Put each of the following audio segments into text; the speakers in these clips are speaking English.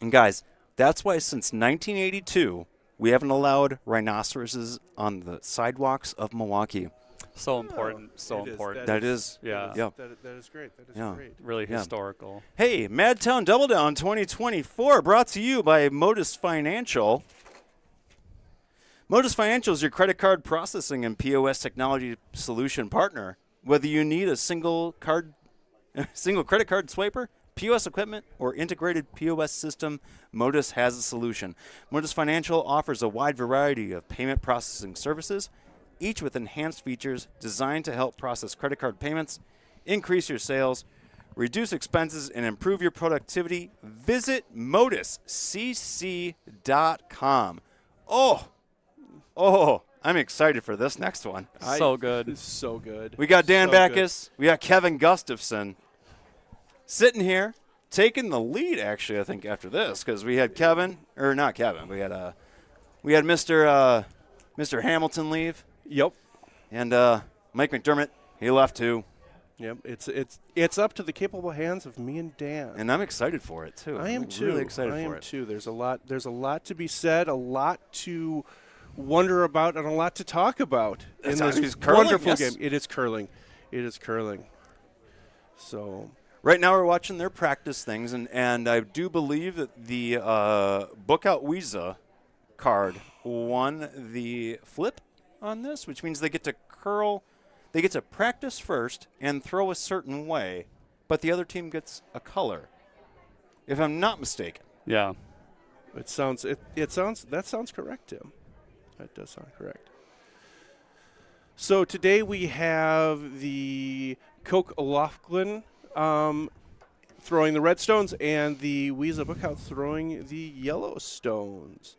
And guys, that's why since 1982, we haven't allowed rhinoceroses on the sidewalks of Milwaukee. So important. So It is. important. That is, Yeah. yeah. That is great. That is Yeah. great. Really Yeah. historical. Hey, Madtown Doubledown 2024 brought to you by Modus Financial. Modus Financial is your credit card processing and POS technology solution partner. Whether you need a single credit card swiper, POS equipment, or integrated POS system, Modus has a solution. Modus Financial offers a wide variety of payment processing services, each with enhanced features designed to help process credit card payments, increase your sales, reduce expenses, and improve your productivity. Visit moduscc.com. Oh, I'm excited for this next one. So good. It's so good. We got Dan So Backus. We got Kevin Gustafson sitting here, taking the lead, actually, I think, after this, because we had Kevin, or not Kevin, we had Mr. Hamilton leave, Yep. and Mike McDermott, he left too. Yep. It's up to the capable hands of me and Dan. And I'm excited for it, too. I am I'm too. really excited I for am it. too. There's a lot to be said, a lot to wonder about, and a lot to talk about That's in how this he's curling, wonderful yes. game. It is curling. So Right now we're watching their practice things, and I do believe that the Bookout Weeza card won the flip on this, which means they get to curl. They get to practice first and throw a certain way, but the other team gets a color, if I'm not mistaken. Yeah. that sounds correct, Tim. That does sound correct. So today we have the Coke O'Loughlin throwing the Redstones and the Weeza Bookout throwing the Yellowstones.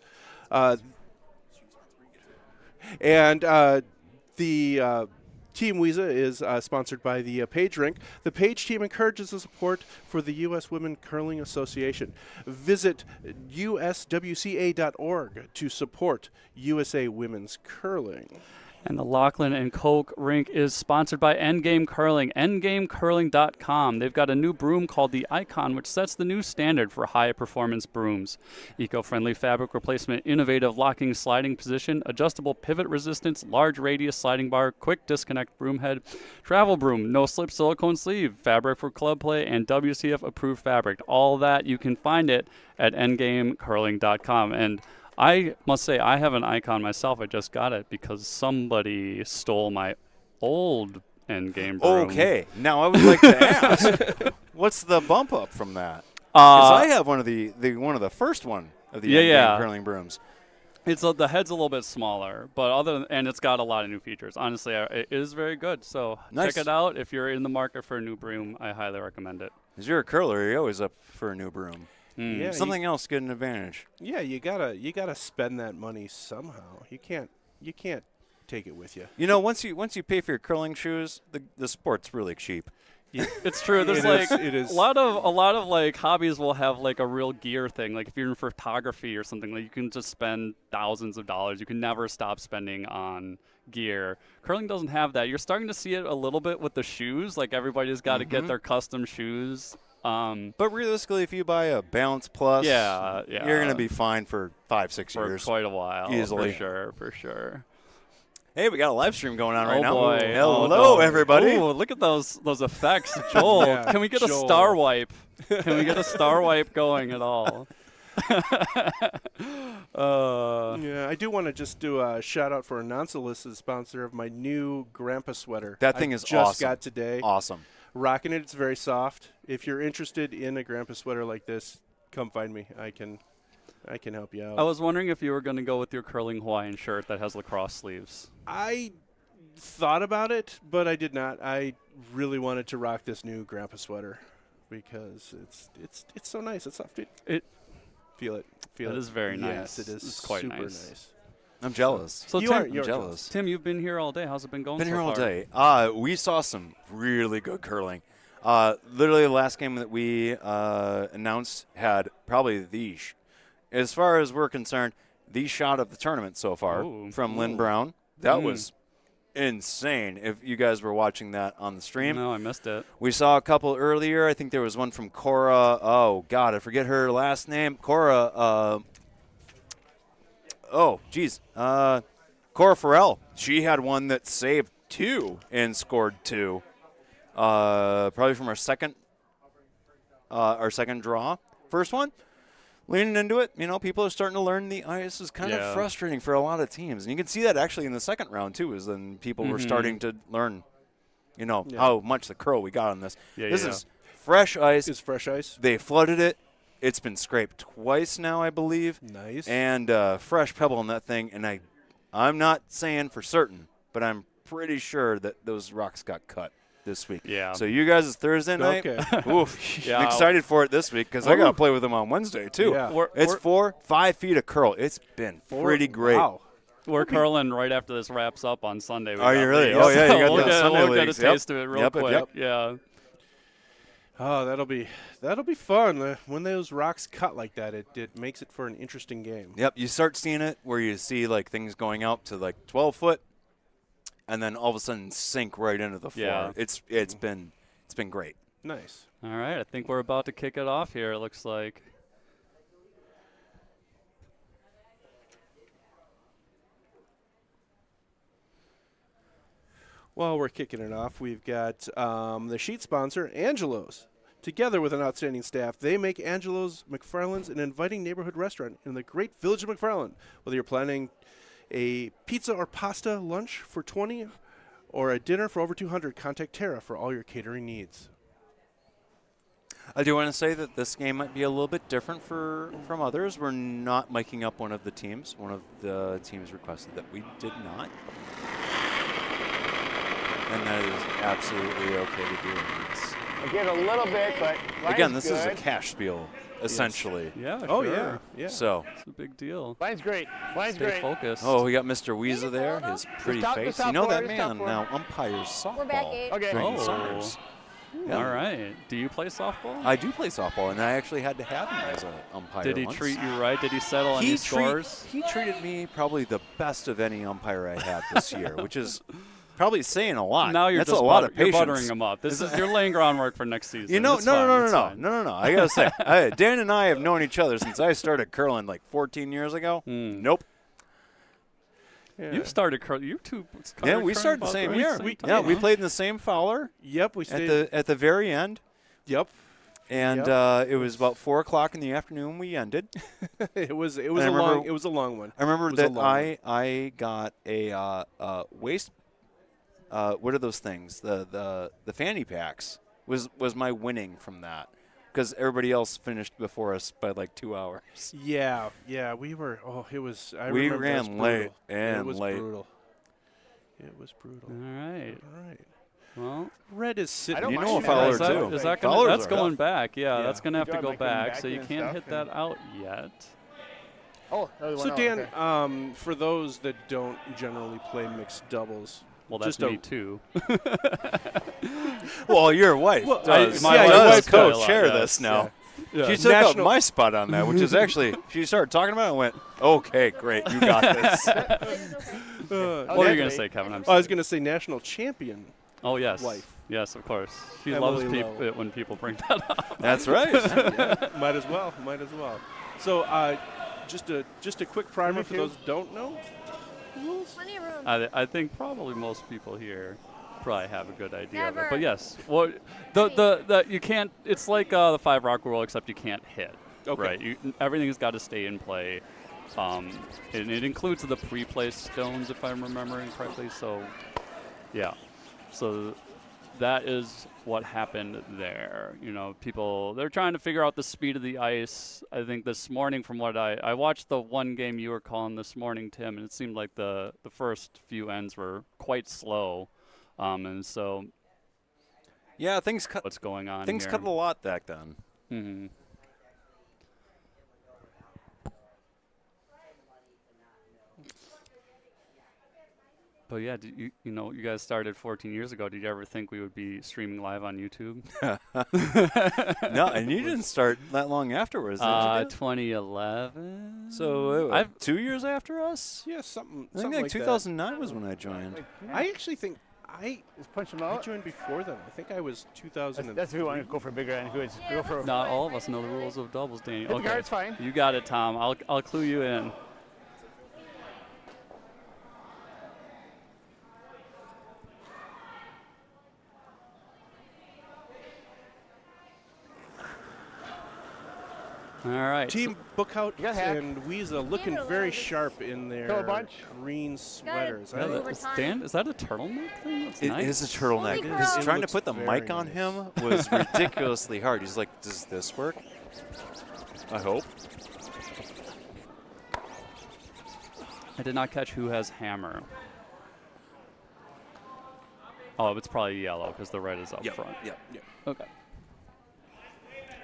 The Team Weeza is sponsored by the Page Rink. The Page team encourages the support for the U.S. Women Curling Association. Visit uswca.org to support USA Women's Curling. And the Lachlan and Coke rink is sponsored by Endgame Curling, endgamecurling.com. They've got a new broom called the Icon, which sets the new standard for high-performance brooms. Eco-friendly fabric replacement, innovative locking sliding position, adjustable pivot resistance, large radius sliding bar, quick disconnect broom head, travel broom, no-slip silicone sleeve, fabric for club play, and WCF-approved fabric. All that, you can find it at endgamecurling.com. And I must say, I have an Icon myself. I just got it because somebody stole my old Endgame broom. Okay, now I would like to ask, what's the bump up from that? Because I have one of the first one of the Endgame curling brooms. It's the head's a little bit smaller, but and it's got a lot of new features. Honestly, it is very good. So Nice. check it out if you're in the market for a new broom. I highly recommend it. As you're a curler, you're always up for a new broom. Yeah, Something else get an advantage. Yeah, you gotta spend that money somehow. You can't take it with you. You know, once you pay for your curling shoes, the sport's really cheap. It's true. There's It is. a lot of like hobbies will have like a real gear thing. Like if you're in photography or something, like you can just spend thousands of dollars. You can never stop spending on gear. Curling doesn't have that. You're starting to see it a little bit with the shoes. Like everybody's got to get their custom shoes. But realistically, if you buy a Balance Plus, Yeah. you're going to be fine for 5-6 for years. quite a while. Easily. For sure. Hey, we got a live stream going on right now. Boy. Hello, boy. everybody. Ooh, look at those effects, Joel. Yeah, Can we get a Joel. star wipe? Can we get a star wipe going at all? Yeah, I do want to just do a shout out for a non-solicited sponsor of my new Grandpa sweater. That thing I is just awesome. got today. Awesome. Rocking it. It's very soft. If you're interested in a Grandpa sweater like this, come find me. I can help you out. I was wondering if you were going to go with your curling Hawaiian shirt that has lacrosse sleeves. I thought about it, but I did not. I really wanted to rock this new Grandpa sweater because it's so nice. It's soft. Feel it. That is very Yes, nice. it is It's quite super nice. I'm jealous. So You Tim, are- I'm you're jealous. Tim, you've been here all day. How's it been going Been so here all far? day. We saw some really good curling. Literally, the last game that we announced had probably as far as we're concerned, the shot of the tournament so far Ooh. from Lynn Brown. That was insane if you guys were watching that on the stream. No, I missed it. We saw a couple earlier. I think there was one from Cora. Oh, God, I forget her last name. Cora. Cora Farrell. She had one that saved 2 and scored 2. Probably from our second draw. First one, leaning into it. People are starting to learn the ice is kind of frustrating for a lot of teams. And you can see that actually in the second round, too, is then people were starting to learn, how much the curl we got on this. This is fresh ice. It's fresh ice. They flooded it. It's been scraped twice now, I believe. Nice. And fresh pebble in that thing. And I'm not saying for certain, but I'm pretty sure that those rocks got cut this week. Yeah. So you guys, it's Thursday night. Okay. Oof. Yeah. I'm excited for it this week because I got to play with them on Wednesday, too. Yeah. It's 4-5 feet of curl. It's been pretty great. Wow. We're curling right after this wraps up on Sunday. Are you really? Oh, yeah, you got we'll the Sunday we'll get a leagues. taste of it real quick. Yep. Yeah. Oh, that'll be fun. When those rocks cut like that, it makes it for an interesting game. Yep, you start seeing it where you see like things going out to like 12 foot, and then all of a sudden sink right into the floor. Yeah. It's been great. Nice. All right, I think we're about to kick it off here. It looks like. While we're kicking it off, we've got the sheet sponsor, Angelo's. Together with an outstanding staff, they make Angelo's McFarland's an inviting neighborhood restaurant in the great village of McFarland. Whether you're planning a pizza or pasta lunch for 20 or a dinner for over 200, contact Tara for all your catering needs. I do want to say that this game might be a little bit different from others. We're not miking up one of the teams. One of the teams requested that we did not. And that is absolutely okay to do in this. I get a little bit, but Again, this good. is a cash spiel, essentially. Yeah, Oh, sure. yeah. So, It's a big deal. Line's great. Line's Stay great. focused. oh, we got Mr. Weezer there, his pretty Just face. stop You know for it, that just stop man for it. now umpires softball We're back, Gabe. Okay. during Oh. the summers. Yeah. All right. Do you play softball? I do play softball, and I actually had to have him as an umpire Did he once. treat you right? Did he settle on your scores? He treated me probably the best of any umpire I had this year, which is probably saying a lot. Now you're That's just a lot of you're patience. buttering him up. This is you're laying groundwork for next season. You know, It's fine, it's fine. no. I gotta say, Dan and I have known each other since I started curling like 14 years ago. Nope. Yeah. You started curling. You two. Yeah, we started the same year. We played in the same Fowler Yep, we at stayed. the very end, Yep. and Yep. it was about 4:00 in the afternoon. We ended. It was I a remember- long. It was a long one. I remember It was a that long one. I got a waist. What are those things? The fanny packs was my winning from that, because everybody else finished before us by like 2 hours. Yeah, we were. Oh, it was. We remember it was ran late brutal. and it was late. brutal. It was brutal. All right. All right. Well, Red is sitting. I don't You mind know a that. Fowler is that, too. is that gonna, Fowlers that's are going tough. back. Yeah, Yeah. that's going to have to Enjoy go my getting back. back So you and can't stuff hit that and- out yet. Oh, another one So out, Dan, okay. for those that don't generally play mixed doubles, Well, that's just a- me too. Well, your wife does. my My wife wife does play a lot, co-chair yes. this now. Yeah. She took up National- my spot on that, which is actually she started talking about it and went, "Okay, great, you got this." What were you going to say, Kevin? I'm I sorry. was going to say national champion. Oh, yes. wife. Yes, of course. She Emily loves Lowe. it when people bring that up. That's right. Might as well. So, just a quick primer for those who don't know. Rules. Plenty of room. I think probably most people here probably have a good idea of it. Never. But yes, well, the you can't. It's like the 5 rock rule, except you can't hit. Okay. Right. Everything's got to stay in play. And it includes the pre-placed stones, if I'm remembering correctly. So, yeah. So that is what happened there. You know, they're trying to figure out the speed of the ice. I think this morning, from what I watched the one game you were calling this morning, Tim, and it seemed like the first few ends were quite slow. And so Yeah, things cut. what's going on Things here? cut a lot back then. Mm-hmm. But yeah, you know, you guys started 14 years ago. Did you ever think we would be streaming live on YouTube? No, and you didn't start that long afterwards, did you? Dan? 2011. So I've 2 years after us? Yeah, something. I think something like like 2009 was when I joined. that. I actually think Just punch them I out. joined before then. I think I was 2000. That's if we want to go for bigger and go for. not all of us know the rules of doubles, Daniel. Hit the guard's fine. You got it, Tom. I'll clue you in. All right. Team Bookout got hack. and Weeza looking very sharp in their Kill a bunch. green sweaters. Yeah, I- Dan, is that a turtleneck thing? That's It nice. is a turtleneck. Holy Because crow. trying to Looks put the very mic on nice. him was ridiculously hard. He's like, does this work? I hope. I did not catch who has hammer. Oh, it's probably yellow because the red is up front. Yep. Okay.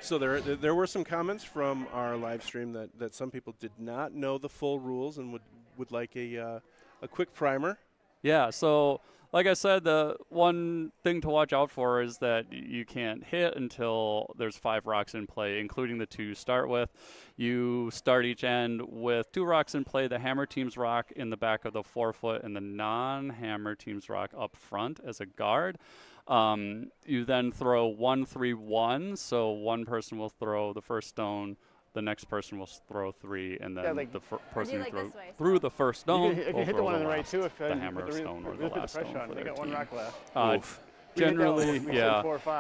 So there were some comments from our live stream that some people did not know the full rules and would like a quick primer. Yeah, so like I said, the one thing to watch out for is that you can't hit until there's 5 rocks in play, including the 2 you start with. You start each end with 2 rocks in play, the hammer team's rock in the back of the forefoot and the non-hammer team's rock up front as a guard. You then throw 1, 3, 1, so one person will throw the first stone, the next person will throw 3, and then like- the person like who this way, through the first stone You will can hit throw the one on the right last, too if the hammer stone or the put last pressure stone on. for They their got one team. rock left. Oof. Generally,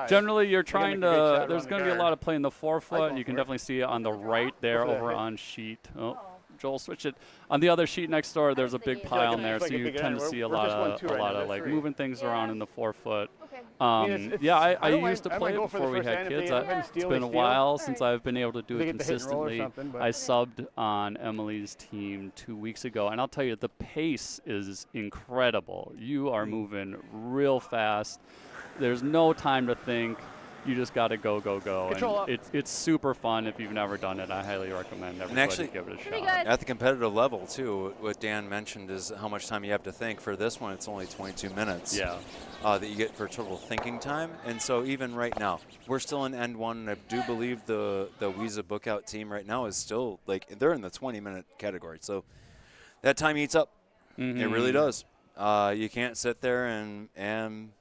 Generally, you're trying make a good shot to. around There's the going to be a guard. lot of play in the forefoot. going You can for it. definitely see it on the right there for that over hit. on sheet. Oh, Joel switched it. On the other sheet next door, there's a big thinking- pile Yeah, in there, it's so like a you big tend end. to see a We're lot just 1-2 right now, of like they're moving things around Yeah. in the forefoot. Okay. Yeah, I I don't used to mind- I play might it go for the before we first had hand. If kids. they I- happen to It's steal, been they a steal. while since I've been able to do They it get the hit and roll or consistently. something, but- I subbed on Emily's team 2 weeks ago, and I'll tell you, the pace is incredible. You are moving real fast. There's no time to think. You just got to go. Control up. And it's super fun. If you've never done it, I highly recommend everybody actually- give it a Pretty shot. good. At the competitive level, too, what Dan mentioned is how much time you have to think. For this one, it's only 22 minutes Yeah. that you get for total thinking time. And so even right now, we're still in end one. And I do believe the Weeza Bookout team right now is still, like, they're in the 20-minute category. So that time eats up. It really does. You can't sit there and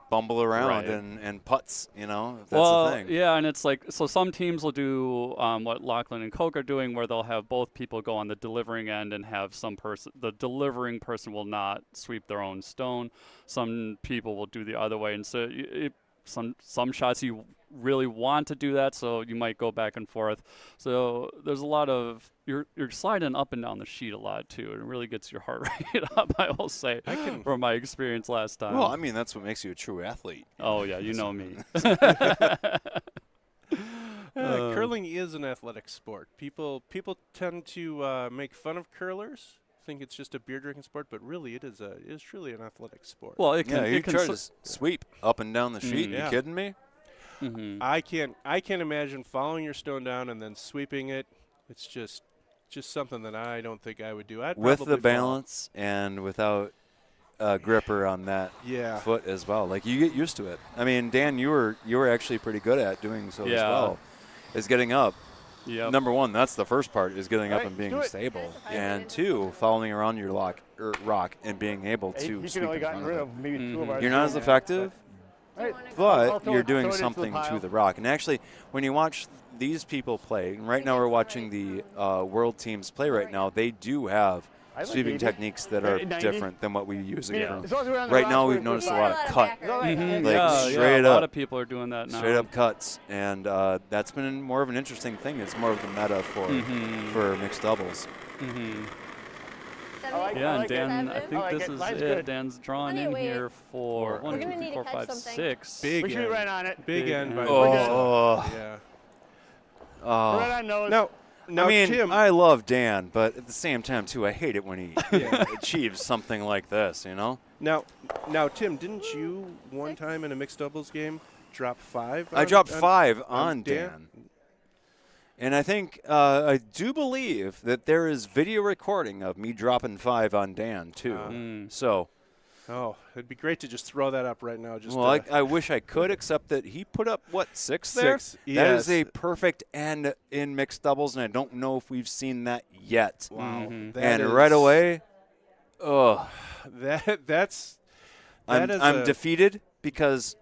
bumble around Right. and putts, you know. That's Well, the thing. yeah, and it's like, so some teams will do what Lachlan and Coke are doing, where they'll have both people go on the delivering end and have some person, the delivering person will not sweep their own stone. Some people will do the other way, and so some shots you really want to do that, so you might go back and forth. So there's a lot of, you're sliding up and down the sheet a lot too. It really gets your heart rate up, I will say, from my experience last time. Well, I mean, that's what makes you a true athlete. Oh yeah, you know me. Curling is an athletic sport. People tend to make fun of curlers, think it's just a beer drinking sport, but really it is truly an athletic sport. Well, it can. Yeah, you it can try so- to sweep up and down the sheet. Yeah. You kidding me? I can't imagine following your stone down and then sweeping it. It's just something that I don't think I would do. I'd With probably the balance and without a gripper on that Yeah. foot as well. Like, you get used to it. I mean, Dan, you were actually pretty good at doing so as Yeah. well. Is getting up. Yep. Number one, that's the first part, is getting up Right, and being do it. stable. That's And fine. 2, following around your rock and being able to He sweep could only in gotten front rid of it. of maybe 2 of ours. You're not as effective, Right. I'll but throw you're it- doing throw it into the something to pile. the rock. And actually, when you watch these people play, and right now we're watching the world teams play right now, they do have I like sweeping 80. techniques that are 90. different than what we use Yeah. again. As long as we're on the Right rock, now, we're we've noticed a fine. lot of cut. backers. All right. Like, yeah, straight a lot up. of people are doing that now. Straight up cuts, and that's been more of an interesting thing. It's more of the meta for mixed doubles. I like Yeah, and it. Dan, I Seven. think I like this it. is Mine's it. good. Dan's drawn Plenty in of weight. here for We're 1, 2, gonna 3, need 4, to catch 5, something. 6. Big We should be end. right on it. Big Big end. end. By the We're way. good. Oh, Yeah. Right on nose. Now, I mean, Tim. I love Dan, but at the same time, too, I hate it when he achieves something like this, you know? Now, Tim, didn't you one time in a mixed doubles game drop 5? I dropped 5 on Dan. And I think, I do believe that there is video recording of me dropping 5 on Dan, too. So. Oh, it'd be great to just throw that up right now. Just Well, I wish I could, except that he put up, 6 there? 6, That yes. is a perfect end in mixed doubles, and I don't know if we've seen that yet. Wow. And right away, That's I'm defeated because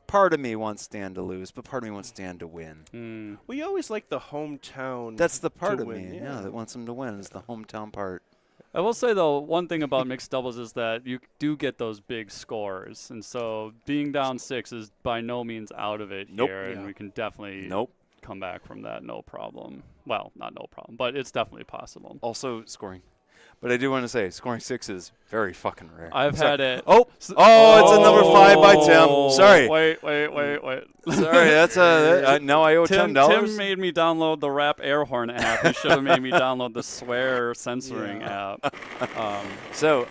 part of me wants Dan to lose, but part of me wants Dan to win. Well, you always like the hometown. That's the part to of win, me, that wants him to win, is the hometown part. I will say, though, one thing about mixed doubles is that you do get those big scores. And so being down 6 is by no means out of it here. And we can definitely come back from that, no problem. Well, not no problem, but it's definitely possible. Also scoring. But I do want to say, scoring 6 is very fucking rare. I've had it. It's a number 5 by Tim. Sorry. Wait. Sorry, that's now I owe $10. Tim made me download the Rap Air Horn app. He should have made me download the swear censoring app. So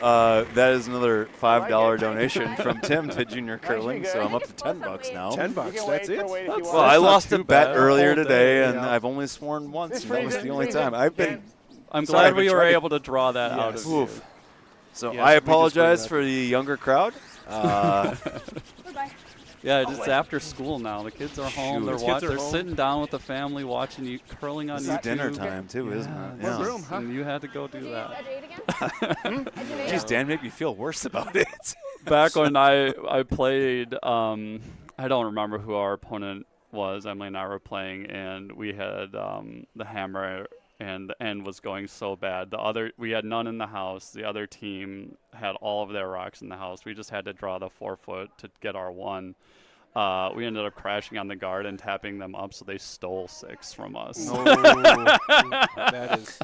that is another $5 donation from Tim to Junior Curling. So I'm up to $10 now. $10. That's it. Well, I lost a bet earlier Whole today, day, and I've only sworn once, and that was the only time. I'm glad we were able to draw that out of you. So Yes, I we just apologize bring for the younger crowd. Yeah, it's after school now. The kids are home. Shoot. They're sitting down with the family watching you curling on This is YouTube. dinner time, too, isn't it? Yeah. room, huh? And you had to go do that. Jeez, Dan made me feel worse about it. Back when I played, I don't remember who our opponent was. Emily and I were playing, and we had the hammer, and the end was going so bad. We had none in the house. The other team had all of their rocks in the house. We just had to draw the 4-foot to get our 1. We ended up crashing on the guard and tapping them up, so they stole 6 from us. That is.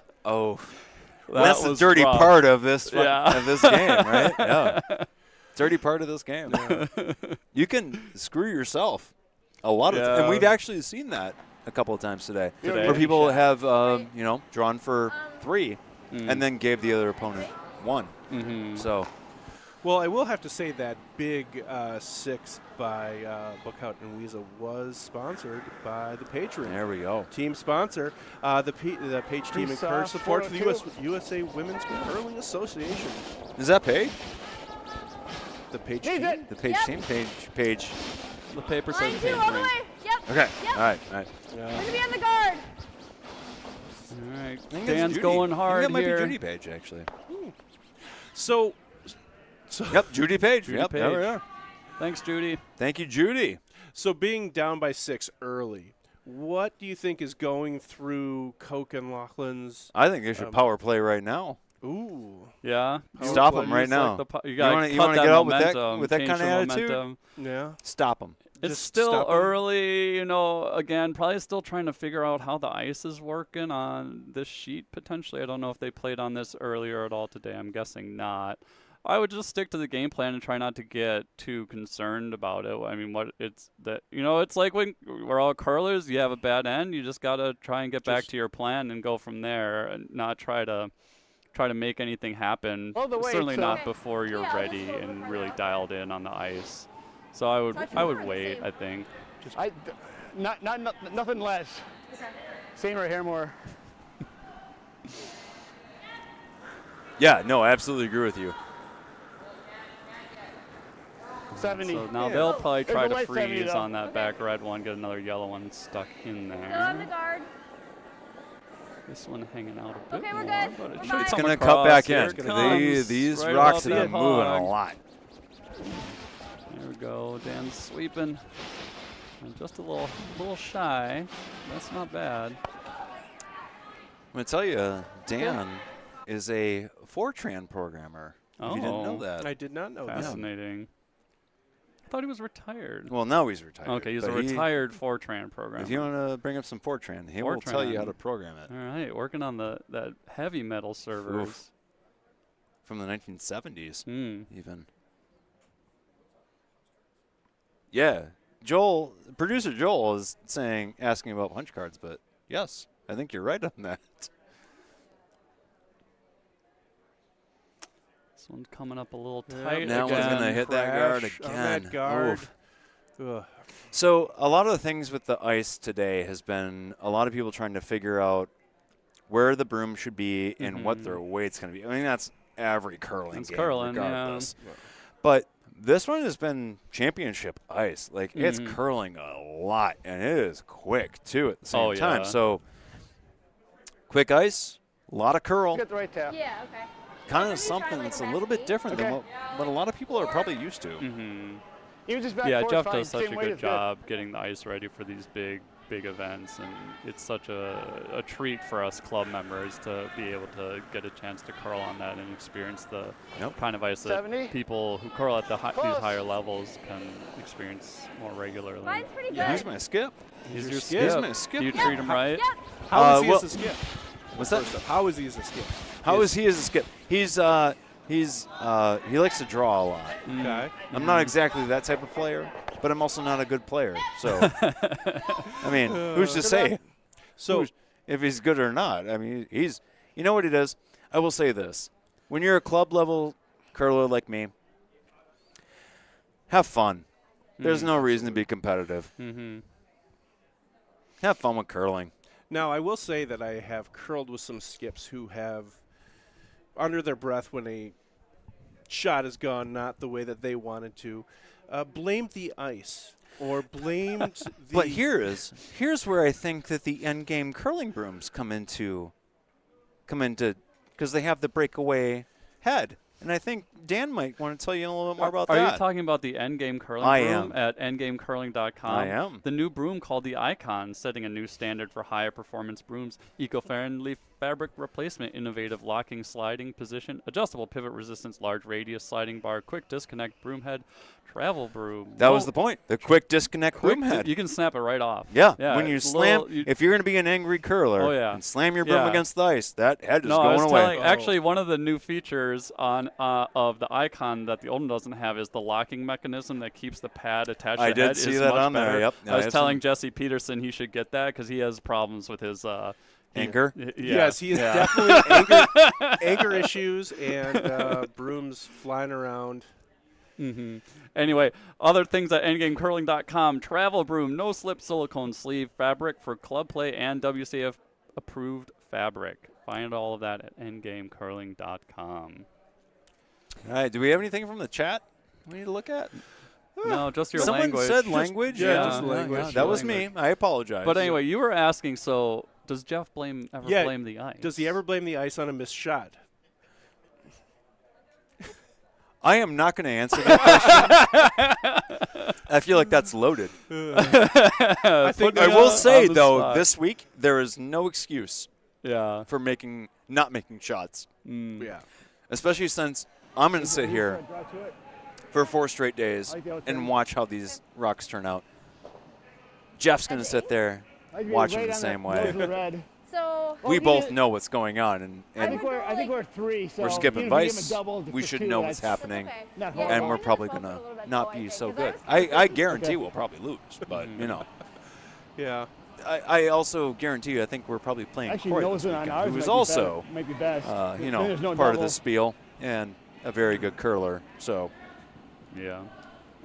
That's the dirty rough. part of this game, right? Yeah. Dirty part of this game. You can screw yourself a lot of times. And we've actually seen that a couple of times today. Where people have, drawn for 3 and then gave the other opponent 1. So. Well, I will have to say that big 6 by Bookout and Weasel was sponsored by the Patreon. There we go. Team sponsor. The Page team encouraged support for the USA Women's Curling Association. Is that paid? The Page team? The Page team? Page. The paper says Line 2 page all the ring. way. Yep. Okay. Yep. All right. We're going to be on the guard. All right. I think Dan's Judy. going hard I think that might here. be Judy Page, actually. So Yep, Judy Page. Judy Yep, Page. there we are. Thanks, Judy. Thank you, Judy. So being down by 6 early, what do you think is going through Coke and Laughlin's? I think they should power play right now. Ooh. Yeah. Stop Power 'em play. right Use, now. you gotta You cut wanna that get out with that- momentum, with that change kinda the attitude? momentum. Yeah. Stop them. It's Just still stop 'em? early, again, probably still trying to figure out how the ice is working on this sheet potentially. I don't know if they played on this earlier at all today. I'm guessing not. I would just stick to the game plan and try not to get too concerned about it. I mean, it's like when we're all curlers, you have a bad end, you just got to try and get back to your plan and go from there and not try to make anything happen. Well, the way Certainly it's, not before you're ready and really dialed in on the ice. So I would wait, I think. Nothing less. Okay. Same or hair more. Yeah, no, I absolutely agree with you. 70. So now they'll probably There's try a to light 70 freeze though. on that back red one, get another yellow one stuck in Still on the there. guard. This one hanging out a bit Okay, we're more, good. but it We're should fine. It's come going to across. cut back Here in. it comes, These right rocks about have the been moving a hog. lot. There we go. Dan's sweeping. And just a little shy. That's not bad. I'm going to tell you, Dan is a Fortran programmer. If you didn't know that. I did not know that. Fascinating. I thought he was retired. Well, now he's retired. Okay, he's a but retired Fortran programmer. If you want to bring up some Fortran, he will tell you how to program it. All right, working on that heavy metal servers. Oof. From the 1970s, even. Yeah, producer Joel is asking about punch cards, but yes, I think you're right on that. This one's coming up a little tight That one's again. going to hit that guard Crash on again. that guard. Oof. Ugh. So a lot of the things with the ice today has been a lot of people trying to figure out where the broom should be and what their weight's going to be. I mean, that's every curling It's game, curling, regardless. But this one has been championship ice. Like, it's Mm-hmm. curling a lot, and it is quick, too, at the same time. Yeah. So quick ice, a lot of curl. Get the right tap. Yeah, okay. Kind Maybe of try, something like, that's a back little bit knee. different than Okay. what a lot of people are probably used to. Even just back Yeah, forward, Jeff fine. does such Same a weight good is job getting the ice ready for these big events, and it's such a treat for us club members to be able to get a chance to curl on that and experience the kind of ice that 70. people who curl at these Close. higher levels can experience more regularly. Mine's pretty good. Yeah, here's my skip. He's your skip. skip. He's my skip. Do you treat him right? Yep. How is he well- as a skip? What's that? First up, how is he as a skip? How is he as a skip? He likes to draw a lot. Okay. I'm not exactly that type of player, but I'm also not a good player. So, I mean, who's to say So if he's good or not? I mean, he's. You know what he does? I will say this: when you're a club level curler like me, have fun. There's no reason to be competitive. Have fun with curling. now I will say that I have curled with some skips who have, under their breath when a shot has gone not the way that they wanted to, blamed the ice or blamed the. But here's where I think that the end game curling brooms come into because they have the breakaway head. And I think Dan might want to tell you a little bit more about Are that. you talking about the Endgame Curling I broom am. at endgamecurling.com? I am. The new broom called the Icon, setting a new standard for higher performance brooms, eco-friendly fabric replacement, innovative locking sliding position, adjustable pivot resistance, large radius sliding bar, quick disconnect broom head, travel broom. That was the point. The quick disconnect broom head. You can snap it right off. Yeah, when you it's a slam, little- if you're going to be an angry curler and slam your broom Yeah. against the ice, that head is No, I going was away. telling, actually, one of the new features on of the Icon that the old one doesn't have is the locking mechanism that keeps the pad attached I to the did head see is that much on there, better. yep. I was have telling some- Jesse Peterson he should get that because he has problems with his Anger? Yes, he is yeah. definitely anger issues and brooms flying around. Anyway, other things at endgamecurling.com. Travel broom, no slip silicone sleeve fabric for club play and WCF approved fabric. Find all of that at endgamecurling.com. All right, do we have anything from the chat we need to look at? No, just your Someone language. said language? yeah, just language. That was me. I apologize. But anyway, you were asking, so does Jeff ever blame the ice? Does he ever blame the ice on a missed shot? I am not going to answer that question. I feel like that's loaded. I think I will say, on the though, spot. this week, there is no excuse Yeah. for not making shots. yeah. Especially since I'm going to sit here for 4 straight days and watch how these rocks turn out. Jeff's going to sit there watching the same way. So We both know what's going on, I and think we're 3, so we're skipping even if we give him vice. a double, We just should 2, know what's that's- happening, okay. Not Yeah, horrible. and we're I probably just going felt a little to bit not slow, be I so think, good. 'cause I was I guarantee we'll probably lose, but, Yeah. I also guarantee you I think we're probably playing Actually, Corey Noah's this on weekend, ours who is might be also, better, might be best. Then there's no part of the double. spiel and a very good curler. So, Yeah.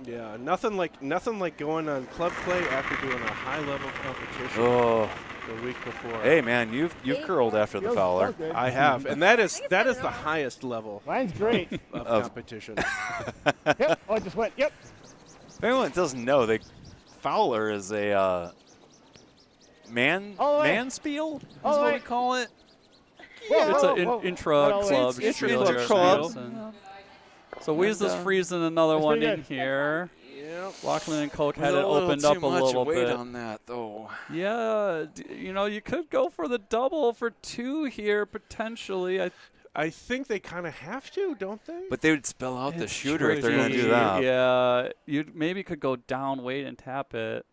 Yeah. Nothing like going on club play after doing a high level competition oh, the week before. hey man, you've curled after the Feels Fowler. good. I have, and that is it's the been wrong. highest level Mine's great. of competition. Yep. Oh, it just went. Yep. If anyone doesn't know, Fowler is a man All the way. spiel. Is All the what way. we call it. Whoa, It's whoa, an whoa. intra Not all the way. club It's spiel intra here at club. Madison. So Weezus freezing another That's one pretty in good. here. Yep. Lockman and Koch With had a it little opened too up a much little weight bit. on that, though. Yeah, you could go for the double for 2 here potentially. I think they kind of have to, don't they? But they would spell out the It's shooter if they're going to do tricky. that. Yeah, you maybe could go down, wait, and tap it.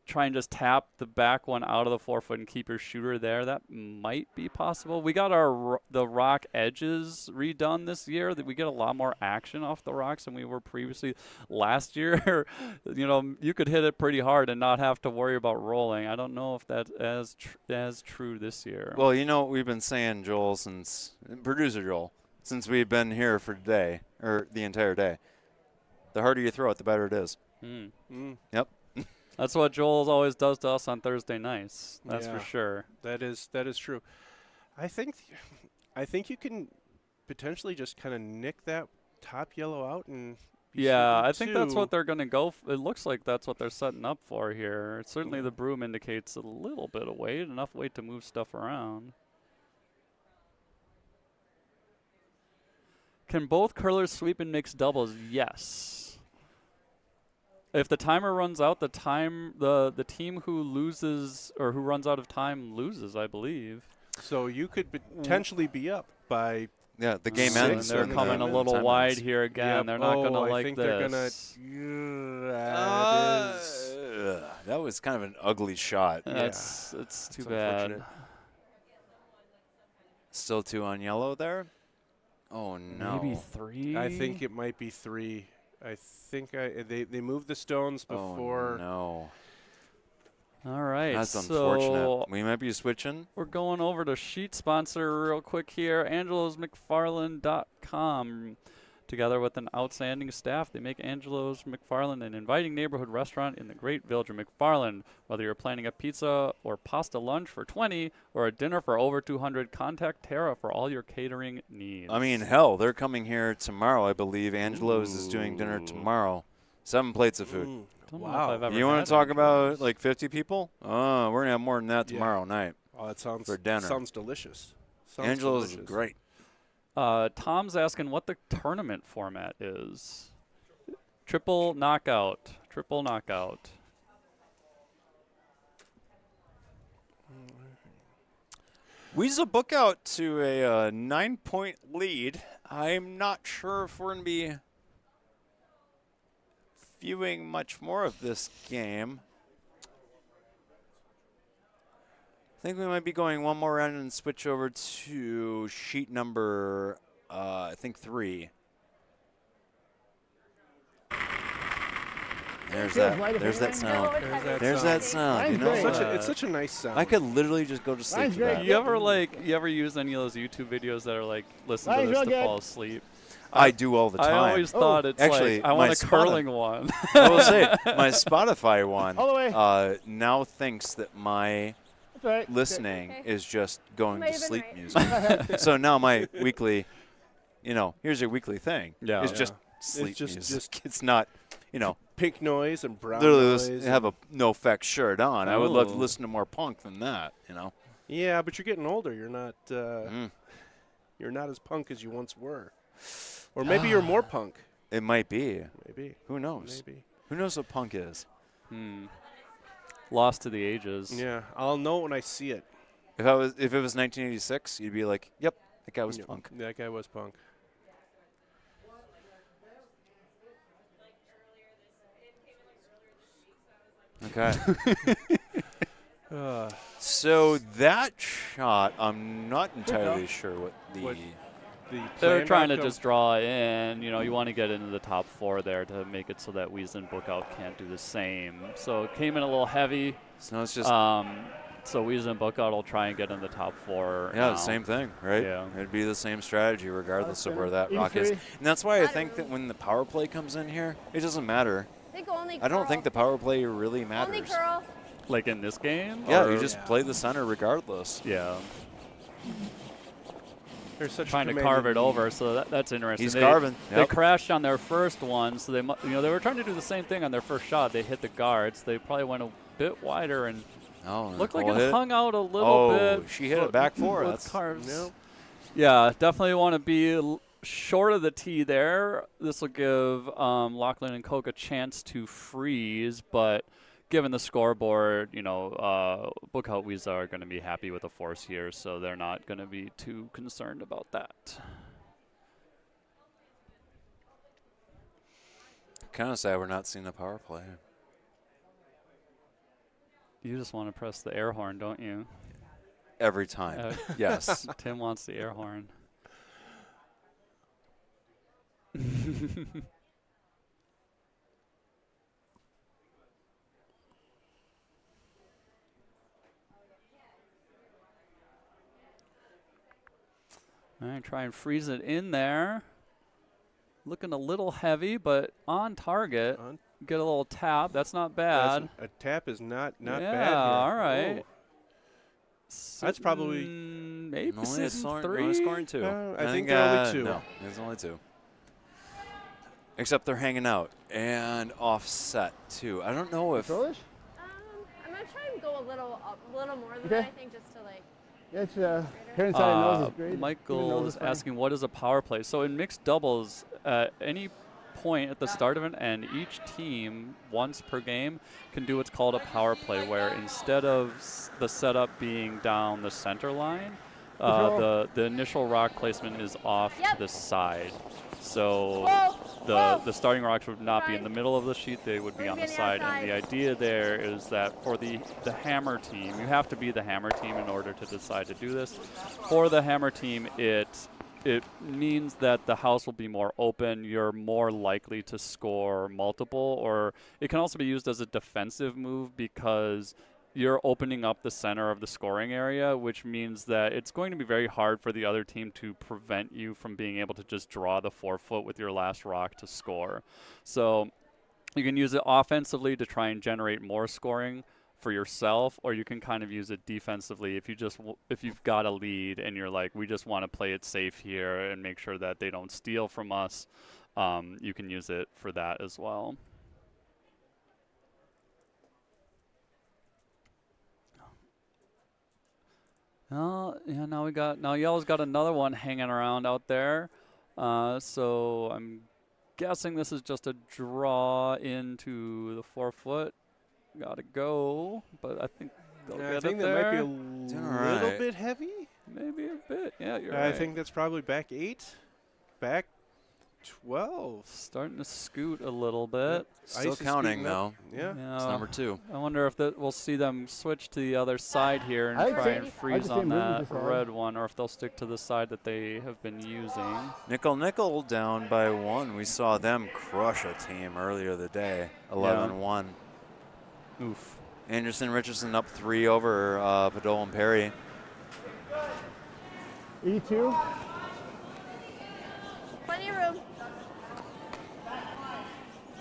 Try and just tap the back one out of the 4-foot and keep your shooter there. That might be possible. We got the rock edges redone this year. That we get a lot more action off the rocks than we were previously. Last year, you could hit it pretty hard and not have to worry about rolling. I don't know if that's as true this year. Well, you know what we've been saying, Joel, producer Joel, since we've been here for today, or the entire day. The harder you throw it, the better it is. Yep. That's what Joel always does to us on Thursday nights. That's Yeah. for sure. That is true. I think you can potentially just kind of nick that top yellow out and be Yeah, shooting I think that's two. what they're going to go. It looks like that's what they're setting up for here. Certainly the broom indicates a little bit of weight, enough weight to move stuff around. Can both curlers sweep and mix doubles? Yes. If the timer runs out, the team who loses or who runs out of time loses, I believe. So you could potentially be up by. Yeah, the game Six, ends. And they're when the coming game a ends. little Time wide ends. here again. Yep. They're not going to I like think this. they're gonna. That was kind of an ugly shot. It's too It's bad. unfortunate. Still 2 on yellow there. Oh no. Maybe 3. I think it might be 3. I think they moved the stones before. Oh no. All right. That's so unfortunate. We might be switching. we're going over to sheet sponsor real quick here. AngelosMcFarland.com. Together with an outstanding staff, they make Angelo's McFarland an inviting neighborhood restaurant in the great village of McFarland. Whether you're planning a pizza or pasta lunch for 20 or a dinner for over 200, contact Tara for all your catering needs. I mean, hell, they're coming here tomorrow, I believe. Angelo's is doing dinner tomorrow. 7 plates of food. Don't know if Wow. I've ever You want had to talk about Angelo's. like 50 people? Oh, we're going to have more than that Yeah. tomorrow night. Oh, that sounds For dinner. Sounds delicious. Sounds Angelo's is delicious. great. Tom's asking what the tournament format is. Triple knockout. Triple knockout. Weasel book out to a 9-point lead. I'm not sure if we're going to be viewing much more of this game. I think we might be going one more round and switch over to sheet number, I think 3. There's that. There's that sound. There's that sound. You know, Mine's great. It's such a nice sound. I could literally just go to sleep Mine's to great. that. You ever use any of those YouTube videos that are like listen to Mine's this real to good. fall asleep? I do all the time. I always thought it's Actually, like I my want a spot- curling one. I will say, my Spotify one All the way. now thinks that my That's all right. listening Okay. is just going Might to have been sleep right. music. So now my weekly, here's your weekly thing. Yeah. It's Yeah. just sleep just- music. It's not, Pink noise and brown literally noise. have a no effects shirt on. I would love to Oh. listen to more punk than that, Yeah, but you're getting older. You're not. Mm. You're not as punk as you once were. Or maybe you're more punk. It might be. Maybe. Who knows? Maybe. Who knows what punk is? Lost to the ages. Yeah, I'll know when I see it. If it was 1986, you'd be like, "Yep, that guy was Yeah, punk." That guy was punk. Okay. So that shot, I'm not entirely sure what the. What- The They're planned trying to outcome- just draw in. You want to get into the top 4 there to make it so that Wiesen and Bookout can't do the same. So it came in a little heavy. So it's just So Wiesen and Bookout will try and get in the top 4. yeah, now. the same thing, right? Yeah. It'd be the same strategy regardless of where that Easy rock is. three. And that's why I think that when the power play comes in here, it doesn't matter. I think only I don't curl. think the power play really Only matters. curl. Like in this game? Yeah, Or- you just play the center regardless. Yeah. There's such Trying to commanding carve it lead. over, so that's interesting. He's They- carving, They yep. crashed on their first one, so they they were trying to do the same thing on their first shot. They hit the guards. They probably went a bit wider and Oh, looked like Nicole it hit. hung out a little Oh, bit. she hit it back four. with That's carves. Yep. Yeah, definitely want to be short of the tee there. This will give Lachlan and Coke a chance to freeze, but given the scoreboard, Bookout Wiesa are going to be happy with the force here, so they're not going to be too concerned about that. kind of sad we're not seeing the power play. You just want to press the air horn, don't you? Every time. Yes. Tim wants the air horn. All right, try and freeze it in there. looking a little heavy, but on target. Get a little tap. That's not bad. A tap is not bad here. Yeah, all right. Whoa. That's probably maybe Only sitting only 3. scoring 2. I think there are only 2. No, there's only 2. Except they're hanging out and offset too. I don't know if. I'm gonna try and go a little more than that. I think just to like. Yeah, it's hair inside the nose is great. Michael is asking, what is a power play? So in mixed doubles, at any point at the start of an end, each team once per game can do what's called a power play, where instead of the setup being down the center line, the initial rock placement is off to the side. So the starting rocks would not be in the middle of the sheet, they would be on the side. And the idea there is that for the hammer team, you have to be the hammer team in order to decide to do this. For the hammer team, it means that the house will be more open. You're more likely to score multiple, or it can also be used as a defensive move because you're opening up the center of the scoring area, which means that it's going to be very hard for the other team to prevent you from being able to just draw the 4-foot with your last rock to score. So you can use it offensively to try and generate more scoring for yourself, or you can kind of use it defensively if you've got a lead and you're like, we just want to play it safe here and make sure that they don't steal from us. You can use it for that as well. Yeah, now yellow's got another one hanging around out there. So I'm guessing this is just a draw into the 4-foot. Gotta go, but I think they'll get I think it that there. might be a little bit heavy. Maybe a bit. Yeah, you're right. I think that's probably back 8, back 12. Starting to scoot a little bit. Still counting though. Yeah. It's number 2. I wonder if we'll see them switch to the other side here and I'd try say- and I'd freeze say on move that this side. red one, or if they'll stick to the side that they have been using. Nickel down by 1. We saw them crush a team earlier the day. 11-1. Oof. Anderson Richardson up 3 over Padol and Perry. 82. Plenty of room.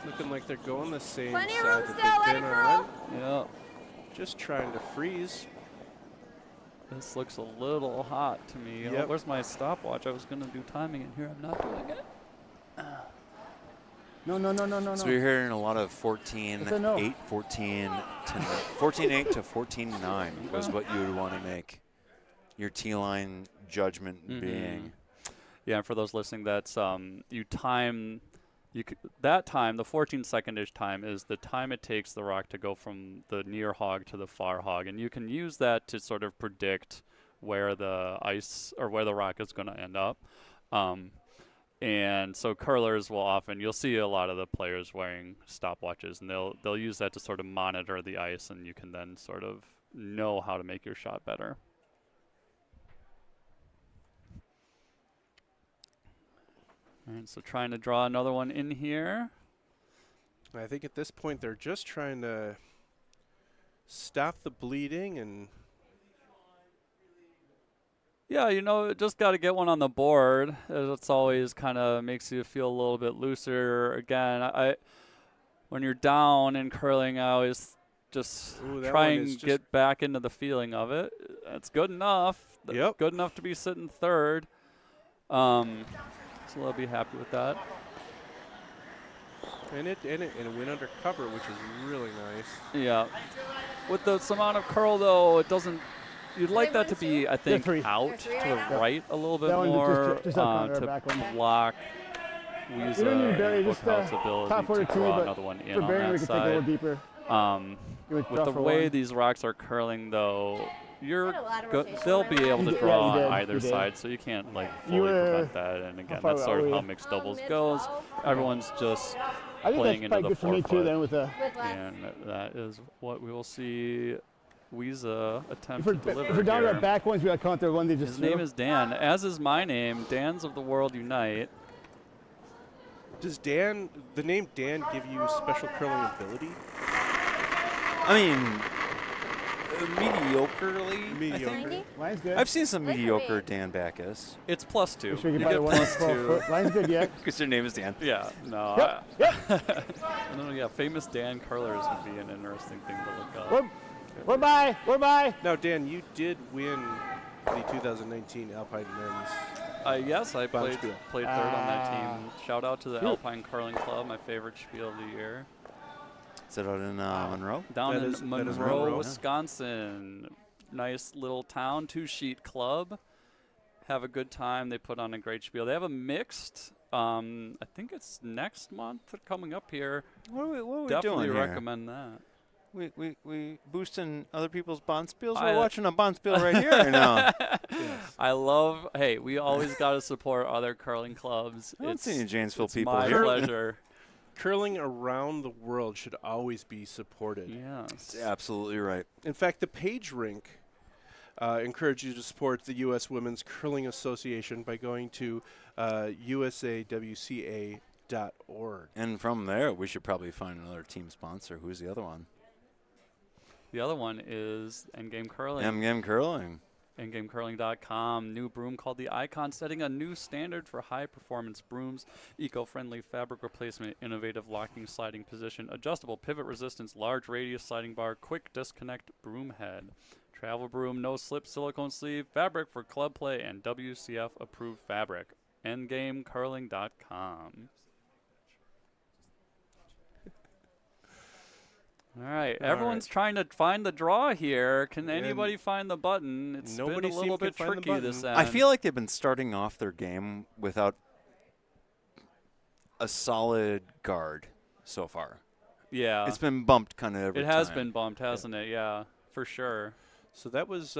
Looking like they're going the same Plenty of side room that still, let they've it been curl. on. Yeah. Just trying to freeze. This looks a little hot to me. Oh, Yep. where's my stopwatch? I was going to do timing in here. I'm not doing it. No. So you're hearing a lot of 14-8, 14-8 to 14-9 was what you would want to make your T-line judgment being. Yeah, and for those listening, that's that time, the 14-second-ish time is the time it takes the rock to go from the near hog to the far hog, and you can use that to sort of predict where the ice or where the rock is going to end up. And so curlers will often, you'll see a lot of the players wearing stopwatches, and they'll use that to sort of monitor the ice, and you can then sort of know how to make your shot better. All right, so trying to draw another one in here. I think at this point they're just trying to stop the bleeding and. Yeah, just got to get one on the board. It's always kind of makes you feel a little bit looser. Again, when you're down in curling, I always just try and get back into the feeling of it. That's good enough. Yep. Good enough to be sitting third. So I'll be happy with that. And it went under cover, which is really nice. Yeah. With this amount of curl, though, it doesn't. You'd like that to be, I think, out to the right a little bit more just up on our back to one. block You don't need to bury, Weezer just Bookhouse ability top 42, to draw but another one in for on burying we that could take a little side. deeper. With the way these rocks are curling, though, Had a lot of rotation they'll on be that. able to You draw did, on either you did. side, so you can't like You fully were, prevent that. And again, far that's sort of were how you? mixed doubles Mid goes. 12. Everyone's just I think playing that's into probably the good for me too. 4-foot. Then with a With less. And that is what we will see Weeza attempt if to we're, deliver if we're down to here. our back ones, we got to count their one they just His name is Dan, as is my name. Dan's of the World Unite. Does the name Dan give you special curling ability? I mean, mediocrely. I Mediocre. think. 90? Line's good. I've seen some Like mediocre me. Dan Backus. It's +2. You sure you You can buy get the one that's +2. 12 foot? Line's good, yeah. Because your name is Dan. Yeah, no. Yep. No, yeah, famous Dan curlers would be an interesting thing to look up. We're by. We're by. Now, Dan, you did win the 2019 Alpine Men's. Yes, I Bunch played spiel. third on that Ah. team. Shout out to the Shoot. Alpine Curling Club, my favorite spiel of the year. Is it out in Monroe? Down That in is Monroe, Monroe. Wisconsin. Nice little town, 2-sheet club. Have a good time. They put on a great spiel. They have a mixed, I think it's next month coming up here. What are we Definitely doing here? recommend that. We boosting other people's bond spiels. I- We're watching a bond spiel right here right now. I love, hey, we always got to support other curling clubs. I don't It's see any Janesville it's people my here. pleasure. Curling around the world should always be supported. Yes. Absolutely right. In fact, the Page Rink encourages you to support the U.S. Women's Curling Association by going to usawca.org. And from there, we should probably find another team sponsor. Who's the other one? The other one is Endgame Curling. M Curling. EndgameCurling.com. New broom called the Icon, setting a new standard for high-performance brooms. Eco-friendly fabric replacement, innovative locking sliding position, adjustable pivot resistance, large radius sliding bar, quick disconnect broom head. Travel broom, no-slip silicone sleeve, fabric for club play, and WCF-approved fabric. EndgameCurling.com. All right, everyone's trying to find the draw here. Can anybody find the button? It's nobody been a little seemed to bit find the tricky this button. end. I feel like they've been starting off their game without a solid guard so far. yeah, It's been bumped kind of every it has time. been bumped, hasn't it? Yeah, for sure. So that was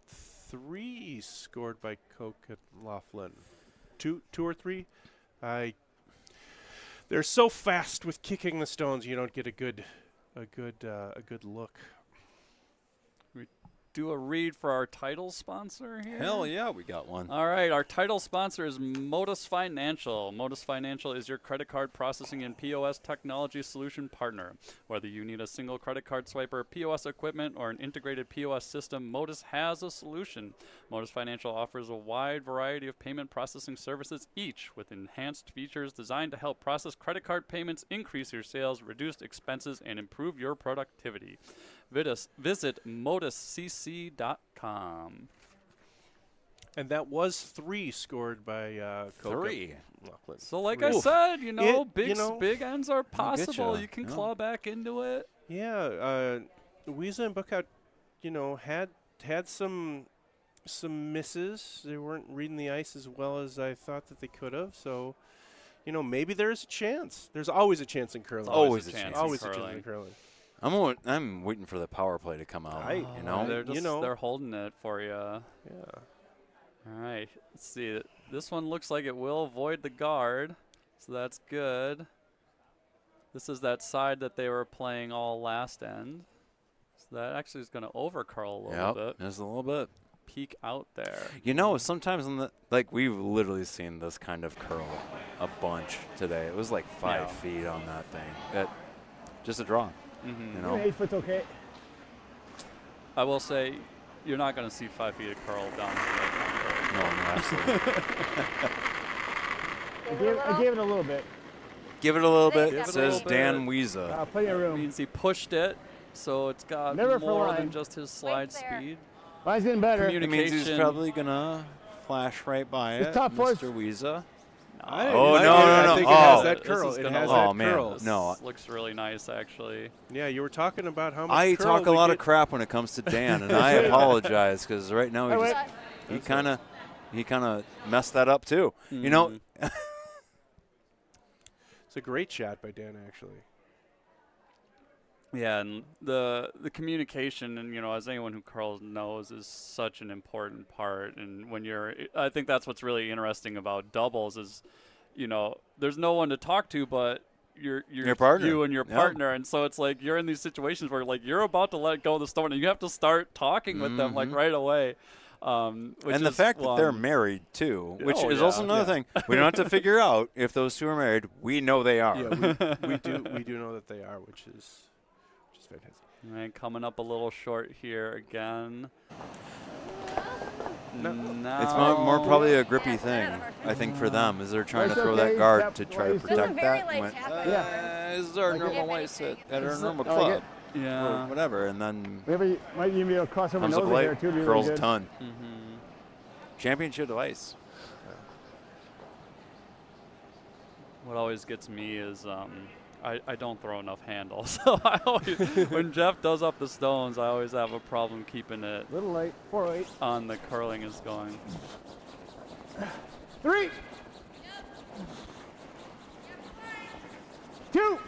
3 scored by Coke and Laughlin. Two or three? They're so fast with kicking the stones, you don't get a good look. Do a read for our title sponsor here. Hell yeah, we got one. All right, our title sponsor is Modus Financial. Modus Financial is your credit card processing and POS technology solution partner. Whether you need a single credit card swiper, POS equipment, or an integrated POS system, Modus has a solution. Modus Financial offers a wide variety of payment processing services, each with enhanced features designed to help process credit card payments, increase your sales, reduce expenses, and improve your productivity. Visit moduscc.com. And that was 3 scored by Coke. 3. and Laughlin. So like I Oof. said, big ends are ya. possible. You can Yeah. claw back into it. Yeah, Weeza and Bookout, had some misses. They weren't reading the ice as well as I thought that they could have. So, maybe there's a chance. There's always a chance in curling. Always a chance in Always a chance curling. in curling. I'm waiting for the power play to come out. They're just they're holding it for you. All Yeah. right, let's see. This one looks like it will avoid the guard, so that's good. This is that side that they were playing all last end. So that actually is going to over curl a little bit. Just a little bit. Peek out there. Sometimes we've literally seen this kind of curl a bunch today. It was like 5 feet on that thing. Just a draw. Mm-hmm. 8 foot's okay. I will say, you're not going to see 5 feet of curl down here. No, absolutely. I gave it a little bit. Give it a little bit, Give it a says little Dan bit. Weeza. Plenty of That room. means he pushed it, so it's got Never for more line. than just his slide there. speed. Line's getting better. Communi- It means he's Communication. probably going to flash right by His it, top four- Mr. Weeza. Oh, no, I think it has Oh. that This curl. is It gonna has look- that Oh, man. curl. This No. looks really nice, actually. Yeah, you were talking about how much I curl talk a we lot of get. crap when it comes to Dan, and I apologize because right now wait. he kind of messed that up too. You know, It's a great shot by Dan, actually. Yeah, and the communication, and as anyone who curls knows, is such an important part. And when I think that's what's really interesting about doubles is, there's no one to talk to but your partner. you and your Yeah. partner, and so it's like you're in these situations where like you're about to let go of the stone, and you have to start talking with them like right away. and the fact that they're married too, which Oh, is yeah. also another thing. We don't have to figure out if those two are married. We know they are. Yeah, we do know that they are, which is fantastic. And coming up a little short here again. No. No. It's more probably a grippy thing, I think, for them, is they're trying to That's throw okay. that guard Tap to try to twice. protect It's a very that. light Went, tap. Yeah. This is our Like normal if white anything. sit at our normal I like club. Yeah. Or whatever, and then Maybe might even be able to cross over comes nose up in there light, too. Be curls really a good. ton. Mm-hmm. Championship device. What always gets me is I don't throw enough handles. So I always, when Jeff does up the stones, I always have a problem keeping it Little light. 408. on the curling is going. 3. 2.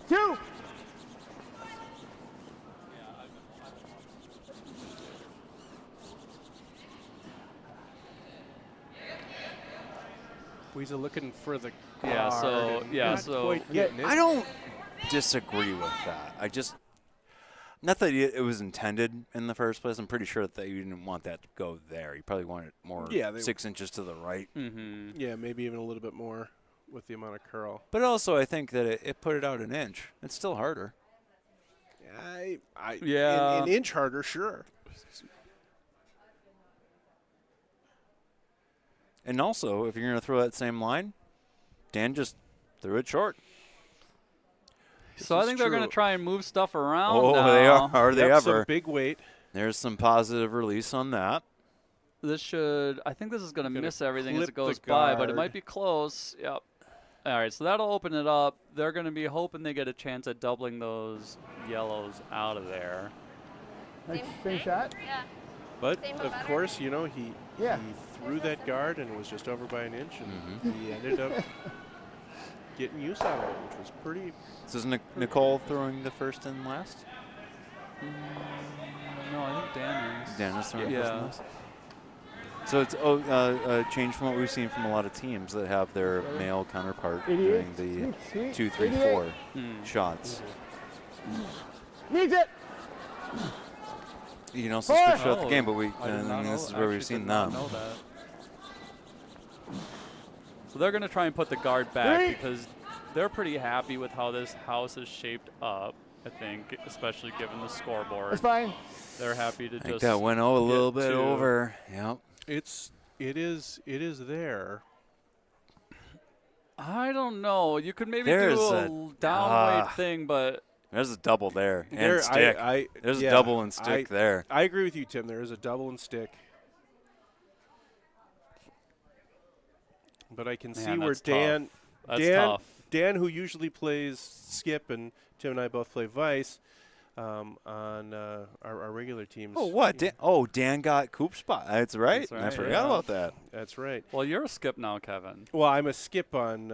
2. Weezer looking for the Yeah, so- guard and yeah, not so- quite getting it. I don't disagree with that. I just, not that it was intended in the first place. I'm pretty sure that you didn't want that to go there. You probably wanted it more Yeah, they- 6 inches to the right. Mm-hmm. Yeah, maybe even a little bit more with the amount of curl. But also, I think that it put it out an inch. It's still harder. Yeah. An inch harder, sure. And also, if you're going to throw that same line, Dan just threw it short. So I is think they're going to true. try and move stuff around Oh, now. they are. Are they Yep, some ever? big weight. There's some positive release on that. This should, I think this is going to Gonna miss everything as clip it goes the by, but it guard. might be close. Yep. All right, so that'll open it up. They're going to be hoping they get a chance at doubling those yellows out of there. Nice. Same Same thing? shot. Yeah. But Same but of better. course, you know, he Yeah. threw that guard and was just over by an inch, and Mhm. he ended up getting use out of it, which was pretty. So is Nicole throwing the first and last? No, I think Dan is. Dan is throwing Yeah. first and last. So it's a change from what we've seen from a lot of teams that have their male counterpart 88. doing the Sweet, 2, sweet. 3, 88. 4 Hmm. shots. Needs it. You can also Four. switch throughout the Oh, game, but I did not this know- is where we've actually seen did not them. know that. So they're going to try and put the guard back Three. because they're pretty happy with how this house is shaped up, I think, especially given the scoreboard. That's fine. They're happy to I think just that went a little get bit to- over. Yep. It is there. I don't know. You could maybe There's do a- a downweight ah. thing, but There's a double there and There, stick. I There's yeah, a double and stick there. I agree with you, Tim. There is a double and stick. But I can see man, where that's Dan, tough. That's Dan, tough. Dan, who usually plays skip, and Tim and I both play vice on our regular teams. Oh, what? Dan got Coop spot. That's right. That's I right, forgot yeah. about that. That's right. Well, you're a skip now, Kevin. Well, I'm a skip on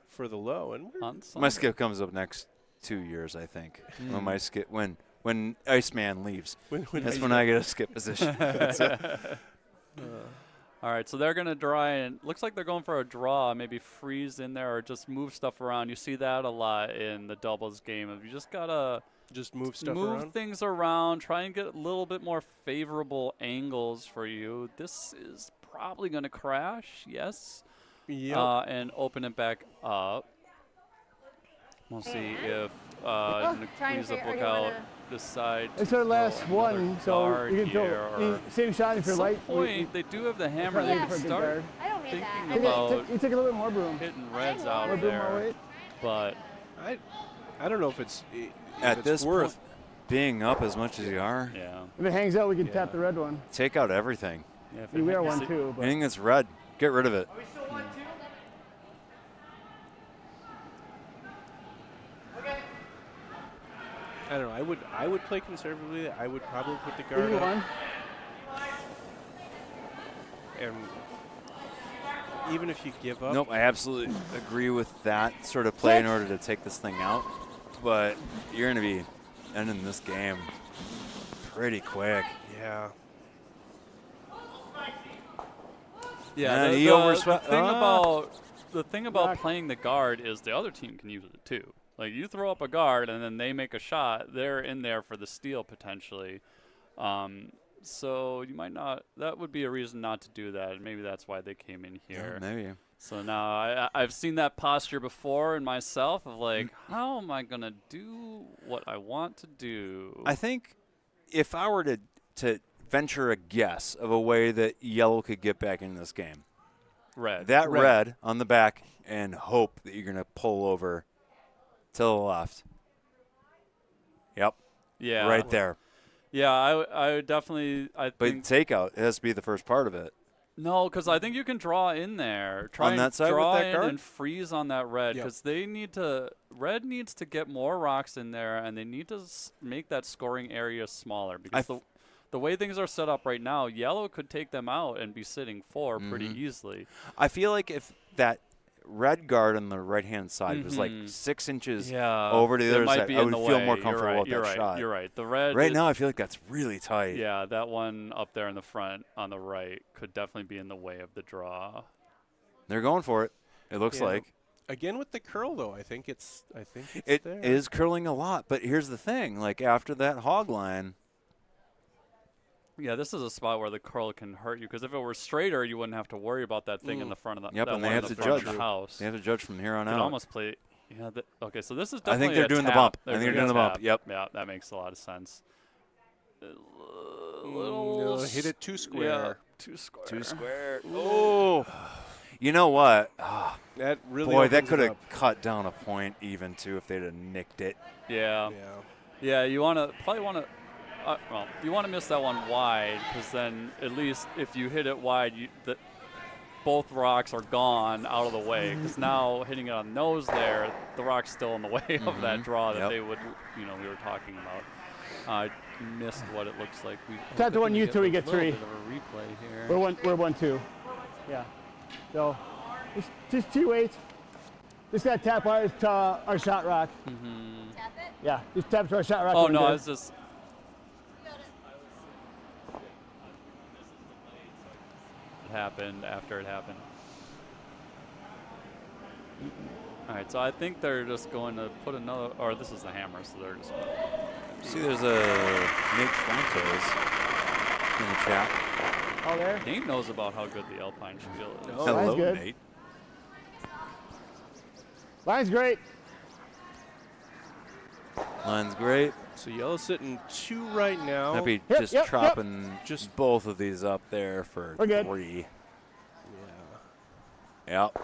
for the low, and we're, On My Sunday. skip comes up next 2 years, I think. When Hmm. my skip when Iceman leaves. when That's when I get a skip position. That's it. All right, so they're going to try and looks like they're going for a draw, maybe freeze in there or just move stuff around. You see that a lot in the doubles game. You just got to just move stuff move around. things around, try and get a little bit more favorable angles for you. This is probably going to crash, yes, Yep. and open it back up. We'll see if Try and Nicklee's figure- book you out wanna- decide It's to our last throw another one, so guard you can here, throw or same shot if at you're some light. point, they do have the hammer. Yeah. They for can a good start guard. I don't hate thinking that. Take it- about you take a little bit more broom. hitting reds more out More of broom, more there, weight. but I don't know if it's if At it's this worth. point, being up as much as you are, yeah. If it hangs out, we can Yeah. tap the red one. take out everything. Yeah, if We it are hits one it- too, but Anything that's red, get rid of it. I don't know. I would play conservatively. I would probably put the guard up, 81. and even if you give up, Nope, I absolutely agree with that sort of play in order to take this thing out. But you're going to be ending this game pretty quick. yeah. Yeah, And he the overswept- thing ah. about Rock. playing the guard is the other team can use it too. Like you throw up a guard and then they make a shot, they're in there for the steal potentially. So you might not. That would be a reason not to do that. Maybe that's why they came in here. Maybe. So now I've seen that posture before in myself of like, how am I going to do what I want to do? I think if I were to venture a guess of a way that yellow could get back in this game, Red. that red on the back and hope that you're going to pull over to the left. Yep. Yeah. Right there. Yeah, I would definitely. But think takeout, it has to be the first part of it. no, because I think you can draw in there. Try On and that side with draw that in card? and freeze on that red Yep. because they need to. Red needs to get more rocks in there, and they need to make that scoring area smaller because the way things are set up right now, yellow could take them out and be sitting 4 pretty easily. I feel like if that red guard on the right-hand side was like 6 inches over to the it other might side, be I in would the feel way. more comfortable with you're that right, shot. You're right. The red Right now, I feel like that's really tight. Yeah, that one up there in the front on the right could definitely be in the way of the draw. They're going for it. It looks Yeah. like. Again with the curl though, I think it's It there. is curling a lot, but here's the thing. Like, after that hog line, Yeah, this is a spot where the curl can hurt you because if it were straighter, you wouldn't have to worry about that thing in the front of the. Yep, that and they one in have the to front of judge. the house. they have to judge from here on Could out. almost play. Yeah. Okay, so this is I think definitely they're a doing the tap. bump. I think they're doing the bump. tap. Yep. Yeah, that makes a lot of sense. No, hit it too square. Yeah, too square. Two square. Oh. You know what? That really Boy, that opens could it have up. cut down a point even, too, if they'd have nicked it. Yeah. Yeah. Yeah, you probably want to. Well, you want to miss that one wide because then at least if you hit it wide, both rocks are gone out of the way. Because now hitting it on nose there, the rock's still in the way of that draw that Yep. they would, we were talking about. I missed what it looks like. Tap the one you two, we get a little 3. bit of a replay here. We're 1-2. Yeah. So just 2-8. Just gotta tap our shot rock. Tap it. Yeah, just tap to our shot rock. Oh when no, good. it's just. It happened after it happened. All right, so I think they're just going to put another, or this is the hammer, so they're just. See, there's a Nate Fuentes in the chat. Oh, there. Nate knows about how good the Alpine Spiel is. Oh, line's Hello, good. Nate. Line's great. Line's great. So yellow's sitting 2 right now. That'd be Yep, just yep, chopping Just- both of these up there for We're good. 3. Yeah. Yep.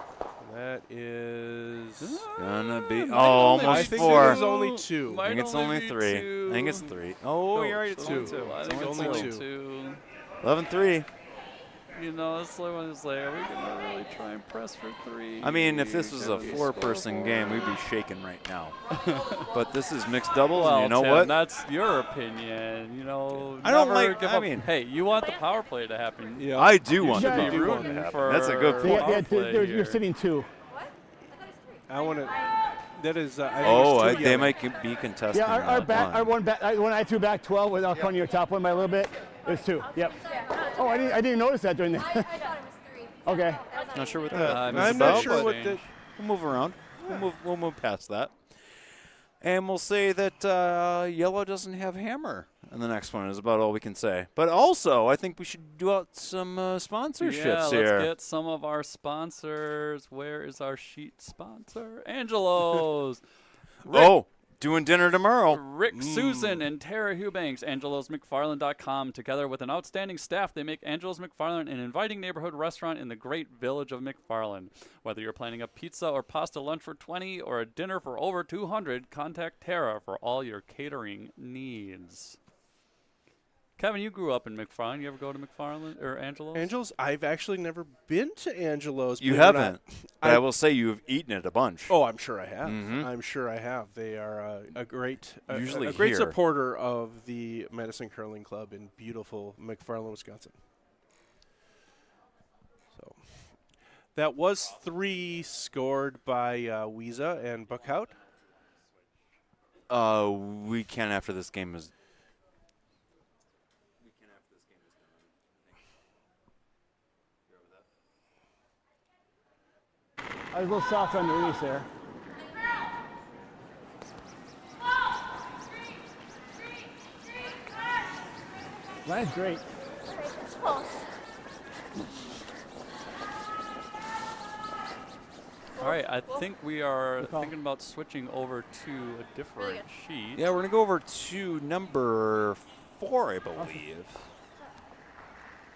That is. Gonna be Might almost only I be think 4. it is only 2. I Might think it's only be 3. two. I think it's 3. Oh, No, you're right. it's It's two. only 2. I It's think it's only only two. 2. 11-3. You know, it's like when it's like, are we gonna really try and press for 3? I mean, if this was a 4-person game, we'd be shaking right now. But this is mixed doubles, Well, and you know Tim, what? that's your opinion. You know, I don't never like- give I up. mean- Hey, you want the power play to happen. Yeah. I do want should to be be rooting rooting to happen. for That's a good power point. Yeah, play you're here. sitting 2. What? I thought it was 3. I want to. That is. I think Oh, it's 2 they yellow. might be contesting Yeah, our that back, line. our one back, when I threw back 12 without calling your top one by a little bit, it was 2. Yep. Yeah. No, it's Oh, I didn't even notice that during I that. thought it was 3. Okay. Not sure what that. I'm is I'm about, not sure but what the. We'll move around. We'll move past that. And we'll say that yellow doesn't have hammer. And the next one is about all we can say. But also, I think we should do out some sponsorships Yeah, here. let's get some of our sponsors. Where is our sheet sponsor? Angelo's. Oh, doing dinner tomorrow. Rick Susan and Tara Hubanks, AngelosMcFarland.com. Together with an outstanding staff, they make Angelos McFarland an inviting neighborhood restaurant in the great village of McFarland. Whether you're planning a pizza or pasta lunch for 20 or a dinner for over 200, contact Tara for all your catering needs. Kevin, you grew up in McFarland. You ever go to McFarland or Angelos? Angelos, I've actually never been to Angelos. You believe it or not. haven't. But I will say you've eaten it a bunch. Oh, I'm sure I have. Mhm. I'm sure I have. They are a great, Usually a great here. supporter of the Madison Curling Club in beautiful McFarland, Wisconsin. So that was 3 scored by Wiesa and Buckhout. We can after this game is. I was a little soft on the release there. Line's great. Close. All right, I think we are thinking about switching over to a different sheet. Yeah, we're going to go over to number 4, I believe.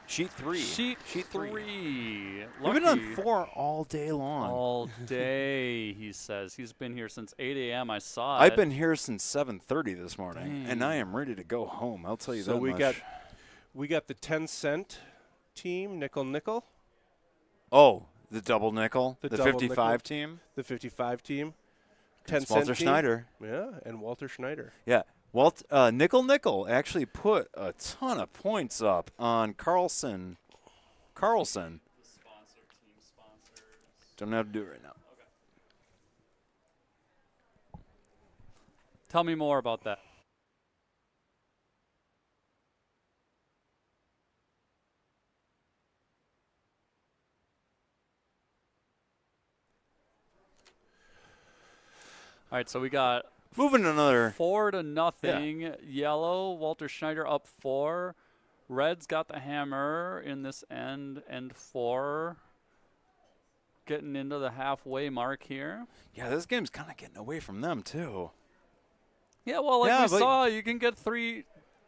Sheet 3. Sheet 3. We've been on 4 all day long. All day, he says. He's been here since 8 a.m. I saw I've it. been here since 7:30 this morning, and Dang. I am ready to go home. I'll tell you that So much. we got the 10 cent team, nickel. Oh, the double nickel, the double 55 nickel. team. The 55 team, 10 It's cent Walter team. Schneider. Yeah, and Walter Schneider. Yeah. Nickel actually put a ton of points up on Carlson. Sponsor, team sponsors. Don't have to do it right now. Tell me more about that. All right, so we got Moving to another. 4-0. Yellow, Walter Schneider up 4. Red's got the hammer in this end 4. Getting into the halfway mark here. Yeah, this game's kind of getting away from them, too. Yeah, well, like Yeah, we but- saw, you can get 3.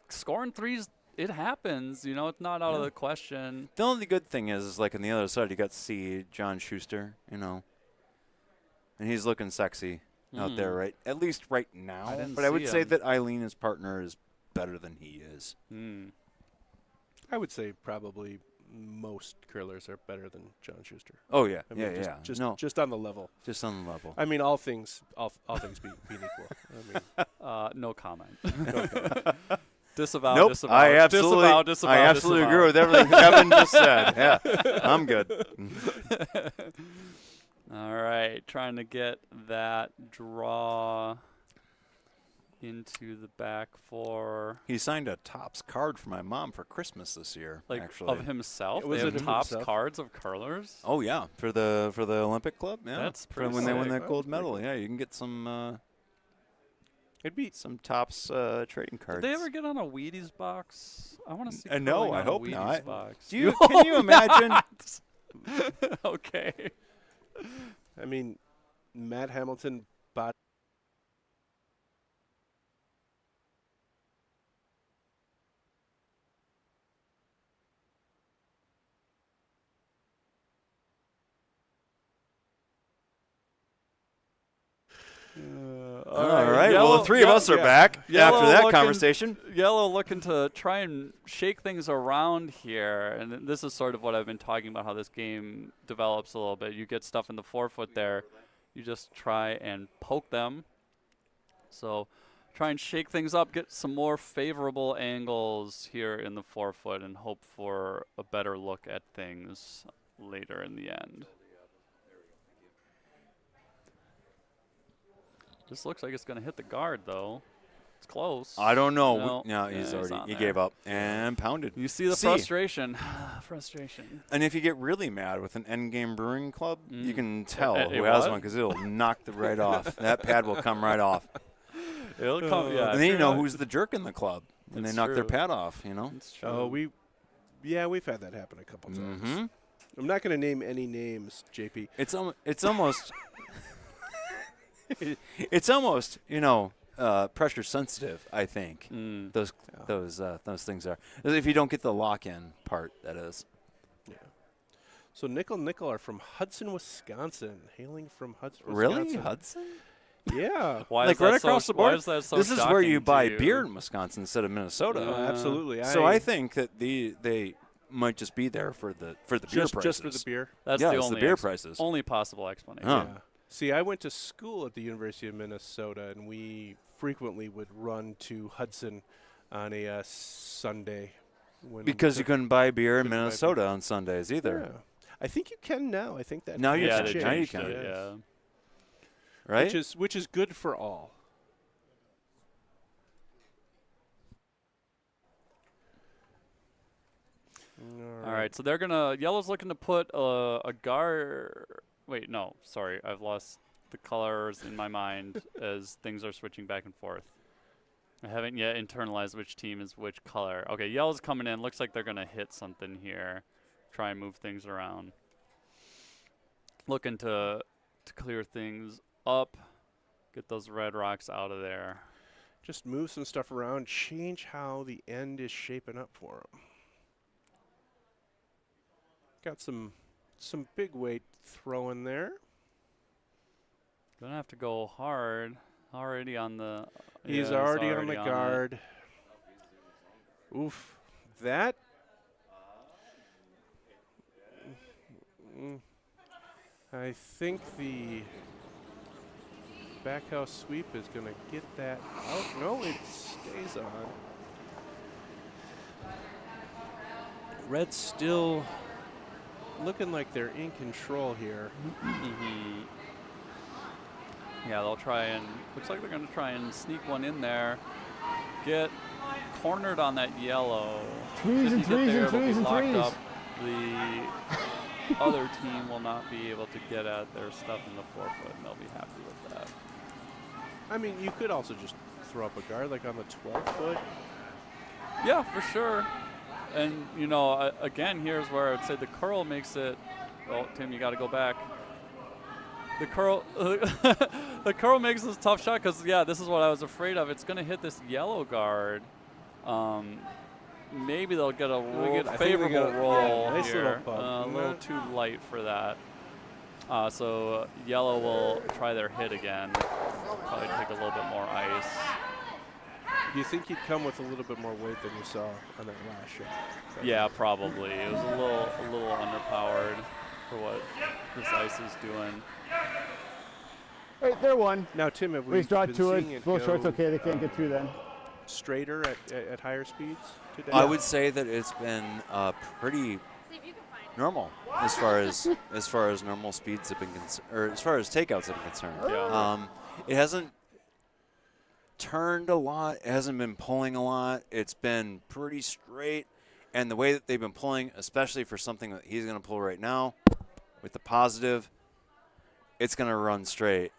Scoring 3s, it happens. You know, it's not out of Yeah. the question. The only good thing is like on the other side, you got to see John Schuster, and he's looking sexy out there, right? At least right now. didn't But I would see say him. that Eileen, his partner, is better than he is. I would say probably most curlers are better than John Schuster. Oh yeah, I mean, yeah. Just Just on the level. on the level. I mean, all things being equal. I mean, No comment. no comment. Disavow, Nope, disavow. I absolutely, disavow, I absolutely disavow. agree with everything Kevin just said. Yeah, I'm good. All right, trying to get that draw into the back for He signed a Topps card for my mom for Christmas this year. like actually, of himself. Was They it have of Topps himself? cards of curlers. Oh yeah, for the Olympic Club. Yeah, That's for pretty when they win sick. that Well, gold that's pretty medal. cool. Yeah, you can get some It'd be Topps trading cards. Did they ever get on a Wheaties box? I want to see. no, curling I on a hope Wheaties not. Box. Can you imagine? Okay. I mean, Matt Hamilton bought. All right. Well, Yellow- the three of us are yeah. back Yellow after that looking- conversation. Yellow looking to try and shake things around here, and this is sort of what I've been talking about, how this game develops a little bit. You get stuff in the forefoot there, you just try and poke them. So try and shake things up, get some more favorable angles here in the forefoot, and hope for a better look at things later in the end. This looks like it's going to hit the guard, though. It's close. I don't know. No. No, Yeah, he's on already. He there. gave up and pounded. You see the frustration. Frustration. And if you get really mad with an Endgame Brewing Club, you can tell A who has what? one because it'll knock the right off. That pad will come right off. It'll come, yeah. And then you know who's the jerk in the club when they That's knock their true. pad off. It's true. Oh, we've had that happen a couple times. Mm-hmm. I'm not going to name any names, JP. It's almost. It's almost pressure sensitive. I think those things are if you don't get the lock-in part. That is. So Nickel are from Hudson, Wisconsin, hailing from Hudson. Really, Wisconsin. Hudson? Yeah. Why Like is that right so- across the why board. is that so This is where you shocking to buy you? beer in Wisconsin instead of Minnesota. Absolutely. So I think that they might just be there for the beer prices. just for the beer. That's Yeah, the it's the only beer prices. only possible explanation. Huh. Yeah. See, I went to school at the University of Minnesota, and we frequently would run to Hudson on a Sunday. Because you couldn't buy beer in Couldn't buy Minnesota on Sundays either, Yeah. I think you can now. I think that Now you Yeah, can. they changed. Now you changed can. it, yeah. right? Which is good for all. All right, so they're gonna. Yellow's looking to put a guard. Wait, no, sorry, I've lost the colors in my mind as things are switching back and forth. I haven't yet internalized which team is which color. Okay, Yellow's coming in. Looks like they're gonna hit something here. Try and move things around. Looking to to clear things up, get those red rocks out of there. Just move some stuff around, change how the end is shaping up for him. Got some big weight throw in there. Gonna have to go hard. Already on the. He's yeah, already on the it. guard. Oof. That. I think the back house sweep is going to get that out. No, it stays on. Red's still looking like they're in control here. Yeah, they'll try and. Looks like they're going to try and sneak one in there. Get cornered on that yellow. Threes and If you get threes there, and it'll be threes and locked threes. up. The other team will not be able to get at their stuff in the 4-foot, and they'll be happy with that. I mean, you could also just throw up a guard like on the 12-foot. Yeah, for sure. And, you know, again, here's where I would say the curl makes it. Oh, Tim, you got to go back. The curl, the curl makes this a tough shot because, yeah, this is what I was afraid of. It's going to hit this yellow guard. Maybe they'll get a favorable roll nice here. little bump. A little too light for that. So yellow will try their hit again. Probably take a little bit more ice. Do you think he'd come with a little bit more weight than you saw on that last shot? Yeah, probably. It was a little underpowered for what this ice is doing. Right, they're one. Now, Tim, have we We draw been to seeing it. it Both shorts go, okay. They can't get through then. straighter at higher speeds today? I would say that it's been pretty See if you can find it. normal as far as normal speeds have been or as far as takeouts have been concerned. Yeah. It hasn't turned a lot. It hasn't been pulling a lot. It's been pretty straight. And the way that they've been pulling, especially for something that he's going to pull right now, with the positive, it's going to run straight.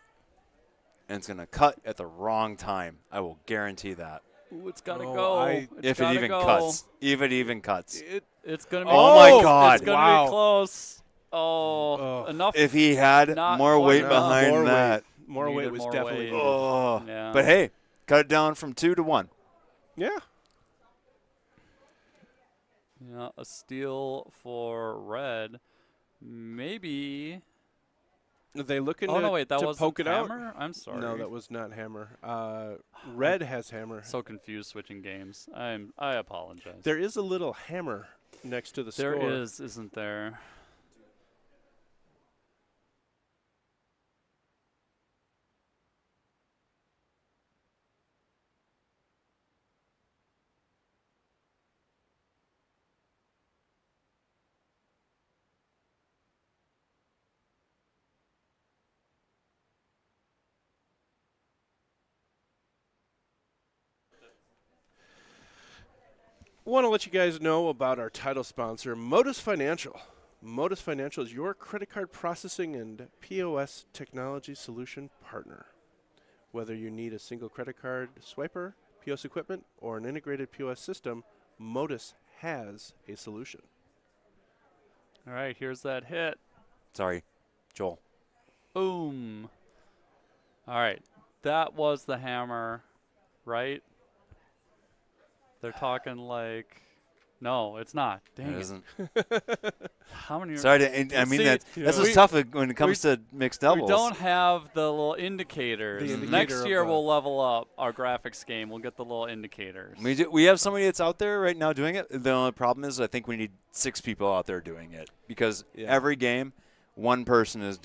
And it's going to cut at the wrong time. I will guarantee that. Ooh, it's got to Oh, go. I- It's If it gotta even go. cuts. If it even cuts. It's going to be. Oh, my God. It's going to Wow. be close. Oh, enough. If he had Not more quite weight enough. behind more that. weight. More weight Needed was more definitely weight. needed. Oh. Yeah. But hey, cut it down from 2 to 1. Yeah. Yeah, a steal for red. Maybe. Are they looking Oh, to, no, wait. That to wasn't poke it out? hammer? I'm sorry. No, that was not hammer. Red has hammer. So confused switching games. I apologize. There is a little hammer next to the There score. is, isn't there? Want to let you guys know about our title sponsor, Modus Financial. Modus Financial is your credit card processing and POS technology solution partner. Whether you need a single credit card swiper, POS equipment, or an integrated POS system, Modus has a solution. All right, here's that hit. Sorry, Joel. Boom. All right, that was the hammer, right? They're talking like, no, it's not. Dang It it. isn't. How many? Sorry to, I mean, See, that's we- what's tough when it comes to mixed doubles. We don't have the little indicators. The indicator Next of year the- we'll level up our graphics game. We'll get the little indicators. We have somebody that's out there right now doing it. The only problem is I think we need 6 people out there doing it because every game, one person is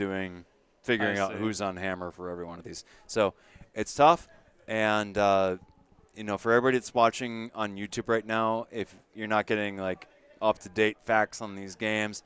figuring out see. who's on hammer for every one of these. So it's tough. And, for everybody that's watching on YouTube right now, if you're not getting like up-to-date facts on these games,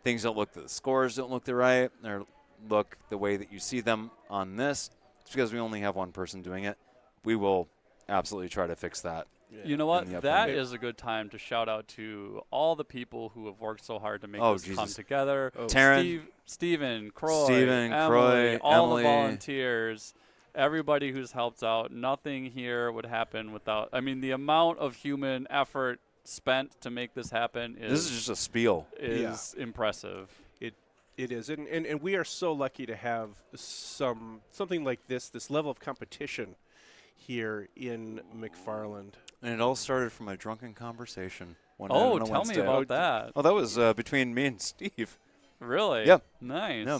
things don't look, the scores don't look the right, or look the way that you see them on this. It's because we only have one person doing it. We will absolutely try to fix that. You know in the what? That upcoming- is a good time to shout out to all the people who have worked so hard to make Oh, this come Jesus. together. Taryn. Steven, Croy, Steven, Emily, Croy, all Emily. the volunteers, everybody who's helped out. Nothing here would happen without. I mean, the amount of human effort spent to make this happen This is just a spiel. is impressive. It is, and we are so lucky to have something like this level of competition here in McFarland. And it all started from a drunken conversation. One night Oh, on a tell me Wednesday. about that. Oh, that was between me and Steve. Really? Yeah. Nice. Yeah.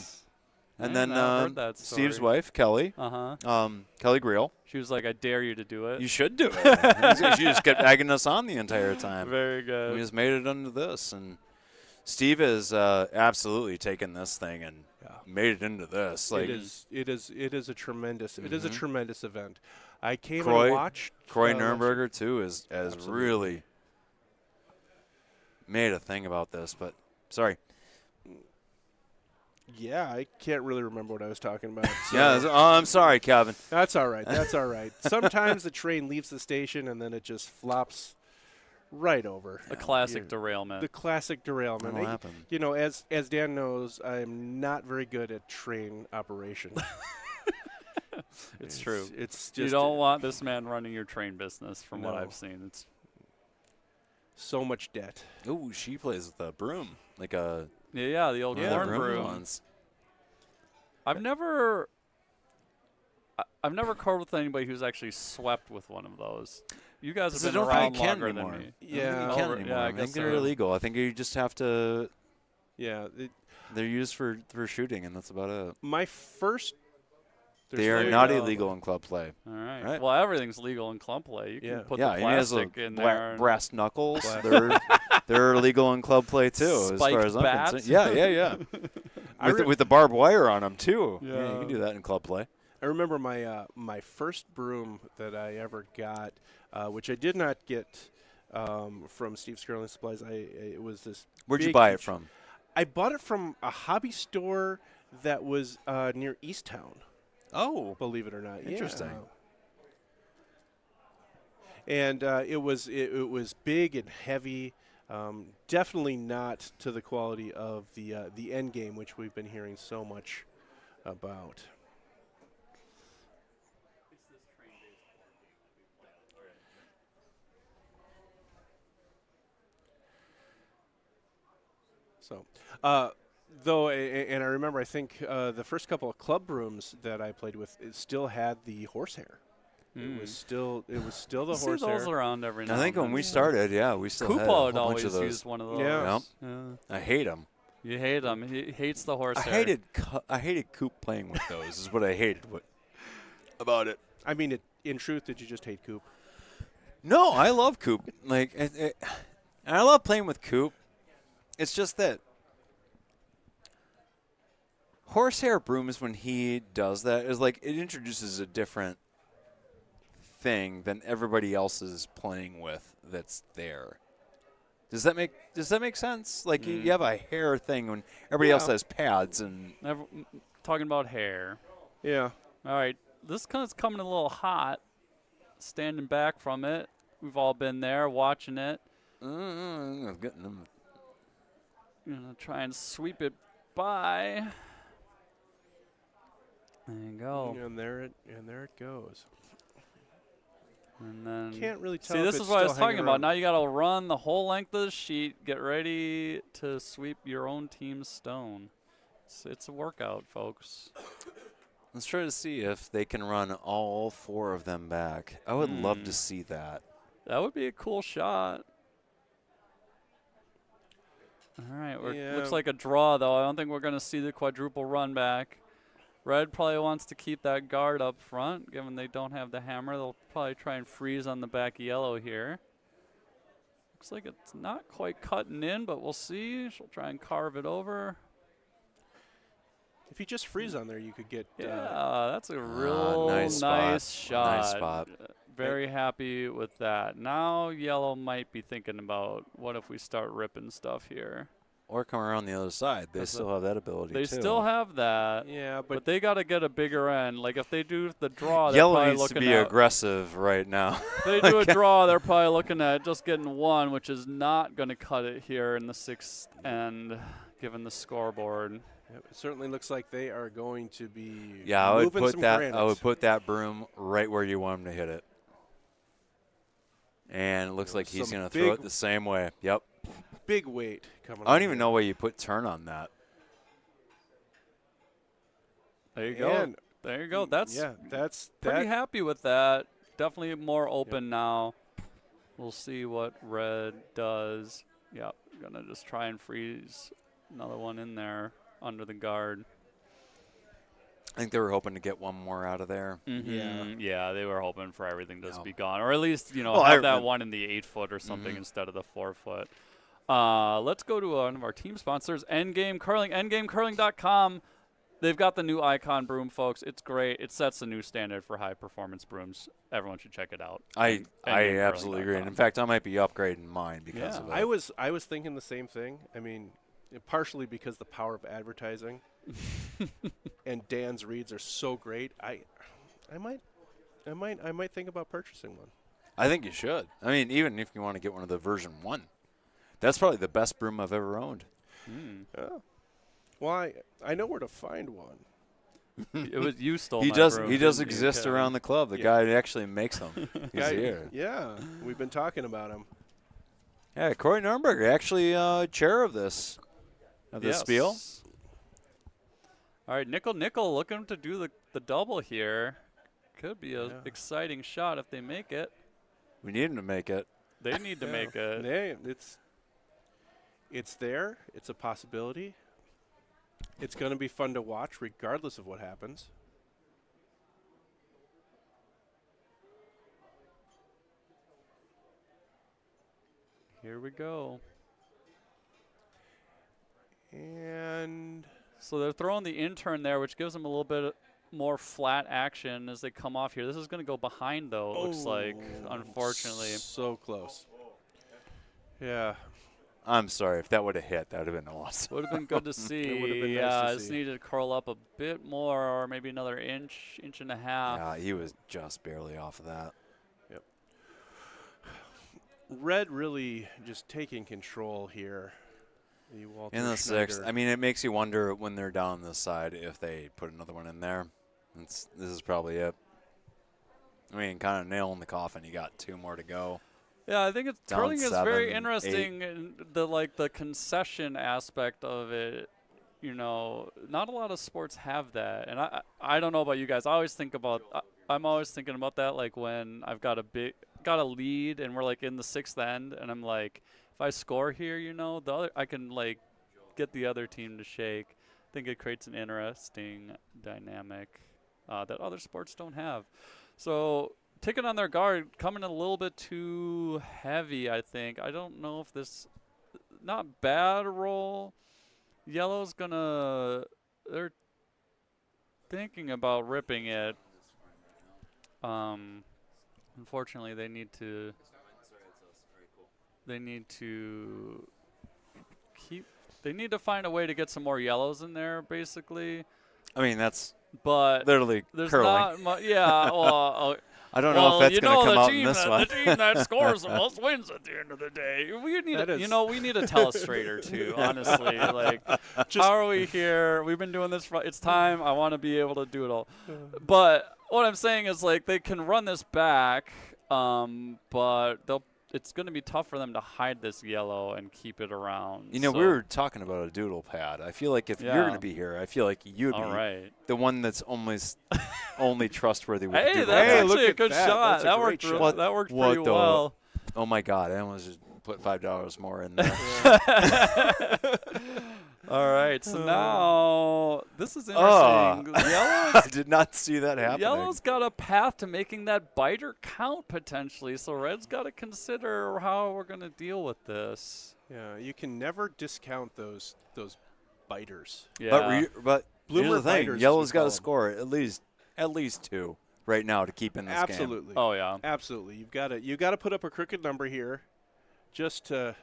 And I then never heard that Steve's story. wife, Kelly, Uh-huh. Kelly Greel. She was like, I dare you to do it. You should do it. She just kept egging us on the entire time. Very good. We just made it into this, and Steve has absolutely taken this thing and made it into this. Like It is a tremendous event. I came Croy, and watched. Croy Nurnberger too has Absolutely. really made a thing about this. But sorry, Yeah, I can't really remember what I was talking about. So I'm sorry, Kevin. that's all right. That's all right. Sometimes the train leaves the station and then it just flops right over. A classic derailment. The classic derailment. That'll happen. You know, as Dan knows, I'm not very good at train operation. It's true. It's just You don't want this man running your train business, from what No. I've seen. It's so much debt. Ooh, she plays with a broom, like a yeah, the old corn broom. ones. I've never curled with anybody who's actually swept with one of those. You guys have I been don't around think you can longer anymore. than me. Yeah. I don't think you Oh, can yeah, anymore. I I think guess they're so. illegal. I think you just have to. Yeah. They're used for shooting, and that's about it. My first. They there are you not go. illegal in club play. All right. Right. Well, everything's legal in club play. You Yeah. can put Yeah, the and he has plastic in the there. and brass knuckles. They're illegal in club play too, as Spiked far as I'm bats. concerned. Yeah. I with the barbed wire on them too. Yeah. Yeah, you can do that in club play. I remember my first broom that I ever got, which I did not get from Steve's Curling Supplies. It was this. Where'd you big, buy it huge- from? I bought it from a hobby store that was near Easttown. Oh, Believe it or not. Interesting. Yeah. And it was big and heavy. Definitely not to the quality of the end game, which we've been hearing so much about. So, though, and I remember, I think the first couple of club brooms that I played with, it still had the horsehair. It was still the You see horsehair. those around every now I think and when then. we started, we still had a Koopa whole would bunch always of those. use one of those. Yeah. Yeah. I hate them. You hate him. He hates the horse. I hated Coop playing with those. Is what I hated about it. I mean, in truth, did you just hate Coop? No, I love Coop. Like, and I love playing with Coop. It's just that horsehair brooms, when he does that, is like it introduces a different thing than everybody else is playing with that's there. Does that make sense? Like you have a hair thing when everybody else has pads and Talking about hair. Yeah. All right, this is coming a little hot. Standing back from it, we've all been there watching it. getting them. Gonna try and sweep it by. There you go. And there it goes. And then Can't really tell. see, if this it's is what I was still hanging talking about. around. Now you got to run the whole length of the sheet. Get ready to sweep your own team's stone. It's a workout, folks. Let's try to see if they can run all 4 of them back. I would love to see that. That would be a cool shot. All right, Yeah. looks like a draw, though. I don't think we're going to see the quadruple run back. Red probably wants to keep that guard up front, given they don't have the hammer. They'll probably try and freeze on the back of yellow here. Looks like it's not quite cutting in, but we'll see. She'll try and carve it over. If you just freeze on there, you could get. Yeah, that's a real nice spot. nice shot. Nice spot. Very happy with that. Now yellow might be thinking about what if we start ripping stuff here. Or come around the other side. They That's still have that ability They too. still have that. Yeah, But they got to get a bigger end. Like if they do the draw, they're Yellow probably needs to looking be at. aggressive right now. If they do a draw, they're probably looking at just getting 1, which is not going to cut it here in the 6th end, given the scoreboard. It certainly looks like they are going to be. Yeah, I would moving put some that. granite. I would put that broom right where you want him to hit it. And it looks like he's Some going to throw it big- the same way. Yep. Big weight coming. I don't on even here. know why you put turn on that. There you go. And There you go. That's that's pretty that. happy with that. Definitely more open now. We'll see what red does. Yep, gonna just try and freeze another one in there under the guard. I think they were hoping to get one more out of there. Yeah, they were hoping for everything to just Yeah. be gone, or at least Well, have that one in the 8-foot or something instead of the 4-foot. Let's go to one of our team sponsors, Endgame Curling. EndgameCurling.com. They've got the new Icon broom, folks. It's great. It sets a new standard for high-performance brooms. Everyone should check it out. I absolutely agree. And in fact, I might be upgrading mine because of it. I was thinking the same thing. I mean, partially because the power of advertising and Dan's reads are so great. I might think about purchasing one. I think you should. I mean, even if you want to get one of the version 1. That's probably the best broom I've ever owned. Oh. Well, I know where to find one. It was you stole He my does broom, he does didn't you, exist Kevin? around the club. The guy actually makes them. He's here. Yeah, we've been talking about him. Yeah, Corey Nurnberger, actually chair of this spiel. All right, Nickel looking to do the double here. Could be an exciting shot if they make it. We need him to make it. They need to make it. Hey, it's there. It's a possibility. It's going to be fun to watch regardless of what happens. Here we go. And so they're throwing the intern there, which gives them a little bit more flat action as they come off here. This is going to go behind, though, it looks like, unfortunately. So close. Yeah. I'm sorry. If that would have hit, that would have been awesome. Would have been good to see. It would have been yeah, nice to just see. needed to curl up a bit more, or maybe another inch and a half. Yeah, he was just barely off of that. Yep. Red really just taking control here. In the 6th. I mean, it makes you wonder when they're down this side if they put another one in there. This is probably it. I mean, kind of nailing the coffin. You got 2 more to go. Yeah, I think Down curling is very 7, interesting. In the concession aspect of it. You know, not a lot of sports have that, and I don't know about you guys. I'm always thinking about that, like when I've got a lead and we're like in the 6th end, and I'm like, if I score here, I can like get the other team to shake. I think it creates an interesting dynamic that other sports don't have. So taking on their guard, coming a little bit too heavy, I think. I don't know if this, not bad roll. Yellow's they're thinking about ripping it. Unfortunately, they need to find a way to get some more yellows in there, basically. I mean, that's but literally there's curling. not much. Yeah, well, I don't know if that's going to come out in this one. The team that scores the most wins at the end of the day. We need, we need a telestrator too. Honestly, like, how are we here? We've been doing this. It's time. I want to be able to do it all. But what I'm saying is, like, they can run this back, but it's going to be tough for them to hide this yellow and keep it around. We were talking about a doodle pad. I feel like if you're going to be here, I feel like you'd be the one that's almost only trustworthy with hey, doodle that's pads. actually a good shot. That worked pretty the, well. Oh, my God. I almost just put $5 more in there. All right, so now this is interesting. I did not see that happening. Yellow's got a path to making that biter count potentially, so Red's got to consider how we're going to deal with this. Yeah, you can never discount those biters. Yeah. But here's Bloomer the thing. biters, Yellow's we got call to 'em. score at least 2 right now to keep in this game. Absolutely. Oh yeah. Absolutely. You got to put up a crooked number here, just to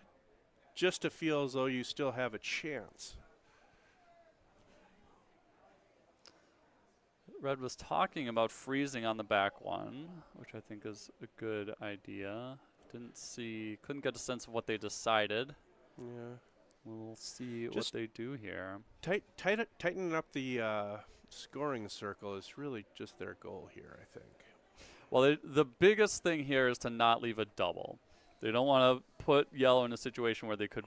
feel as though you still have a chance. Red was talking about freezing on the back one, which I think is a good idea. Couldn't get a sense of what they decided. Yeah. We'll see Just what they do here. Tightening up the scoring circle is really just their goal here, I think. Well, the biggest thing here is to not leave a double. They don't want to put Yellow in a situation where they could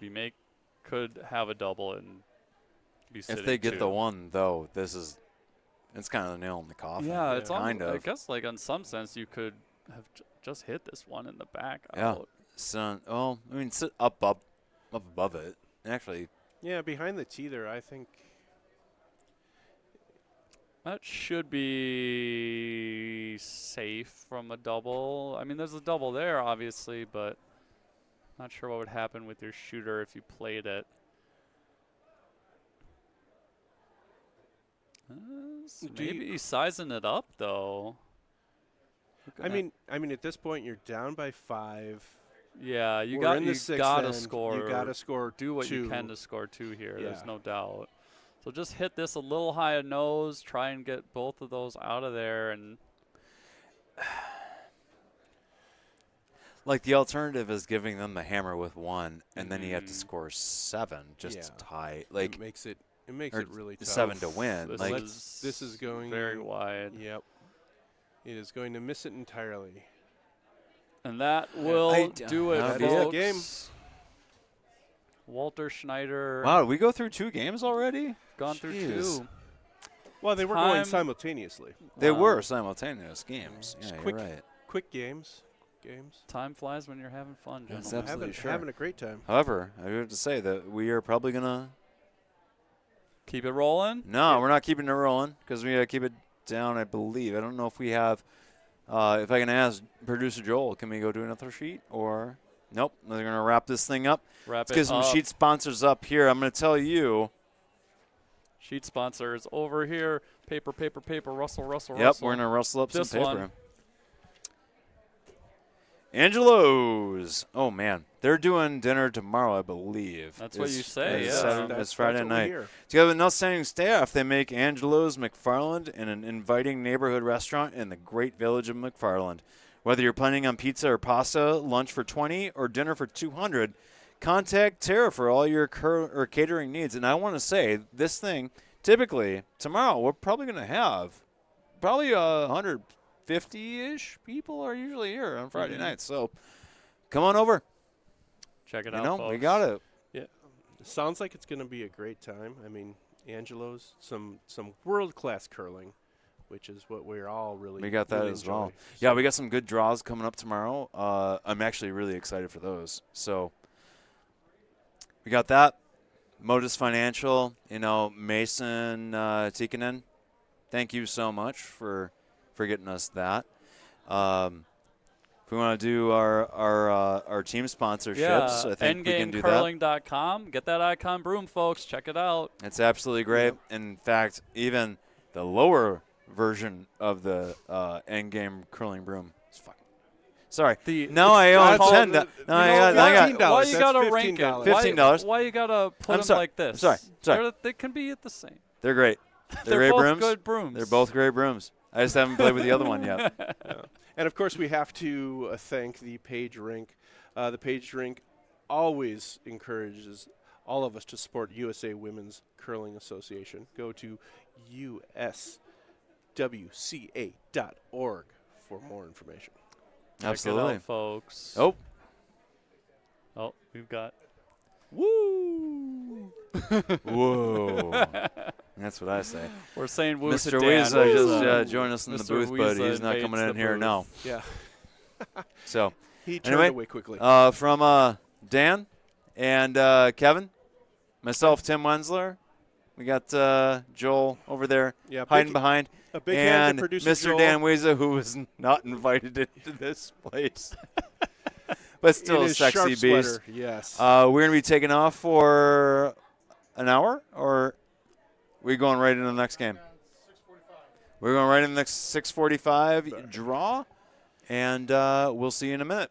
have a double and be sitting If they get 2. the one, though, this is It's kind of the nail in the coffin. Yeah, it's kind I of. guess like in some sense you could have just hit this one in the back Yeah. out. So, oh, I mean, sit up above it. Actually, Yeah, behind the tee there, I think. That should be safe from a double. I mean, there's a double there, obviously, but not sure what would happen with your shooter if you played it. Maybe sizing it up, though. I mean, at this point, you're down by 5. Yeah, you We're got in the you sixth gotta end. score. You gotta score. Do what 2. you can to score 2 here. Yeah. There's no doubt. So just hit this a little high a nose. Try and get both of those out of there. And like the alternative is giving them the hammer with 1, and then you have to score 7 just Yeah. to tie. Like it makes it really tough. 7 to win. this Like This is going very wide. Yep. It is going to miss it entirely. And that will do it, That is the folks. game. Walter Schneider wow, did we go through 2 games already? gone through Jeez. 2. Well, they were going Time- simultaneously. They Wow. were simultaneous games. Just Yeah, quick- you're right. Quick games. Time flies when you're having fun, That's gentlemen. absolutely sure. Having a great time. However, I have to say that we are probably gonna. Keep it rolling. No, we're not keeping it rolling because we gotta keep it down. I believe. I don't know if we have. If I can ask producer Joel, can we go do another sheet or? Nope. They're gonna wrap this thing up. Wrap Let's it get some up. sheet sponsors up here. I'm gonna tell you. Sheet sponsors over here. Paper, paper, paper. Russell, Russell, Yep, Russell. we're gonna rustle up This some paper. one. Angelo's. Oh man, they're doing dinner tomorrow, I believe. That's what you It's- say, It's, yeah. Saturday, it's Friday what we night. hear. Together with an outstanding staff, they make Angelo's McFarland in an inviting neighborhood restaurant in the great village of McFarland. Whether you're planning on pizza or pasta, lunch for 20, or dinner for 200, contact Tara for all your catering needs. And I want to say, this thing, typically, tomorrow, we're probably going to have probably 150-ish people are usually here on Friday nights. So come on over. Check it You out, know, folks. we got it. Yeah. Sounds like it's going to be a great time. I mean, Angelo's, some world-class curling, which is what we're all really We got that really as well. enjoy. Yeah, we got some good draws coming up tomorrow. I'm actually really excited for those. So we got that. Modus Financial, Mason Tikkanen, thank you so much for getting us that. If we want to do our team sponsorships, I think we can do that. EndgameCurling.com. Get that icon broom, folks. Check it out. It's absolutely great. In fact, even the lower version of the Endgame curling broom is fucking. Sorry. Now I own that's 10. all No, I got $15. Why you That's gotta rank it? $15. $15. Why you gotta put I'm them sorry. like this? I'm sorry. They can be at the same. They're great. They're great both brooms. good brooms. They're both great brooms. I just haven't played with the other one yet. And of course, we have to thank the Page Rink. The Page Rink always encourages all of us to support USA Women's Curling Association. Go to uswca.org for more information. Absolutely. Check it out, folks. Oh, We've got. Woo! whoa. That's what I say. We're saying woo to Mr. Dan. Weeza just joined us in the Mr. booth, but Weeza he's not invades coming in the here booth. now. Yeah. So, He turned Anyway, away quickly. from Dan and Kevin, myself, Tim Wensler, we got Joel over there Yeah, hiding behind. a big hand And to producer Mr. Joel. Dan Weeza, who was not invited into this place, but still in a his sexy sharp beast. sweater, yes. We're going to be taking off for an hour, or we going right into the next game? We're going right into the next 6:45 draw, and we'll see you in a minute.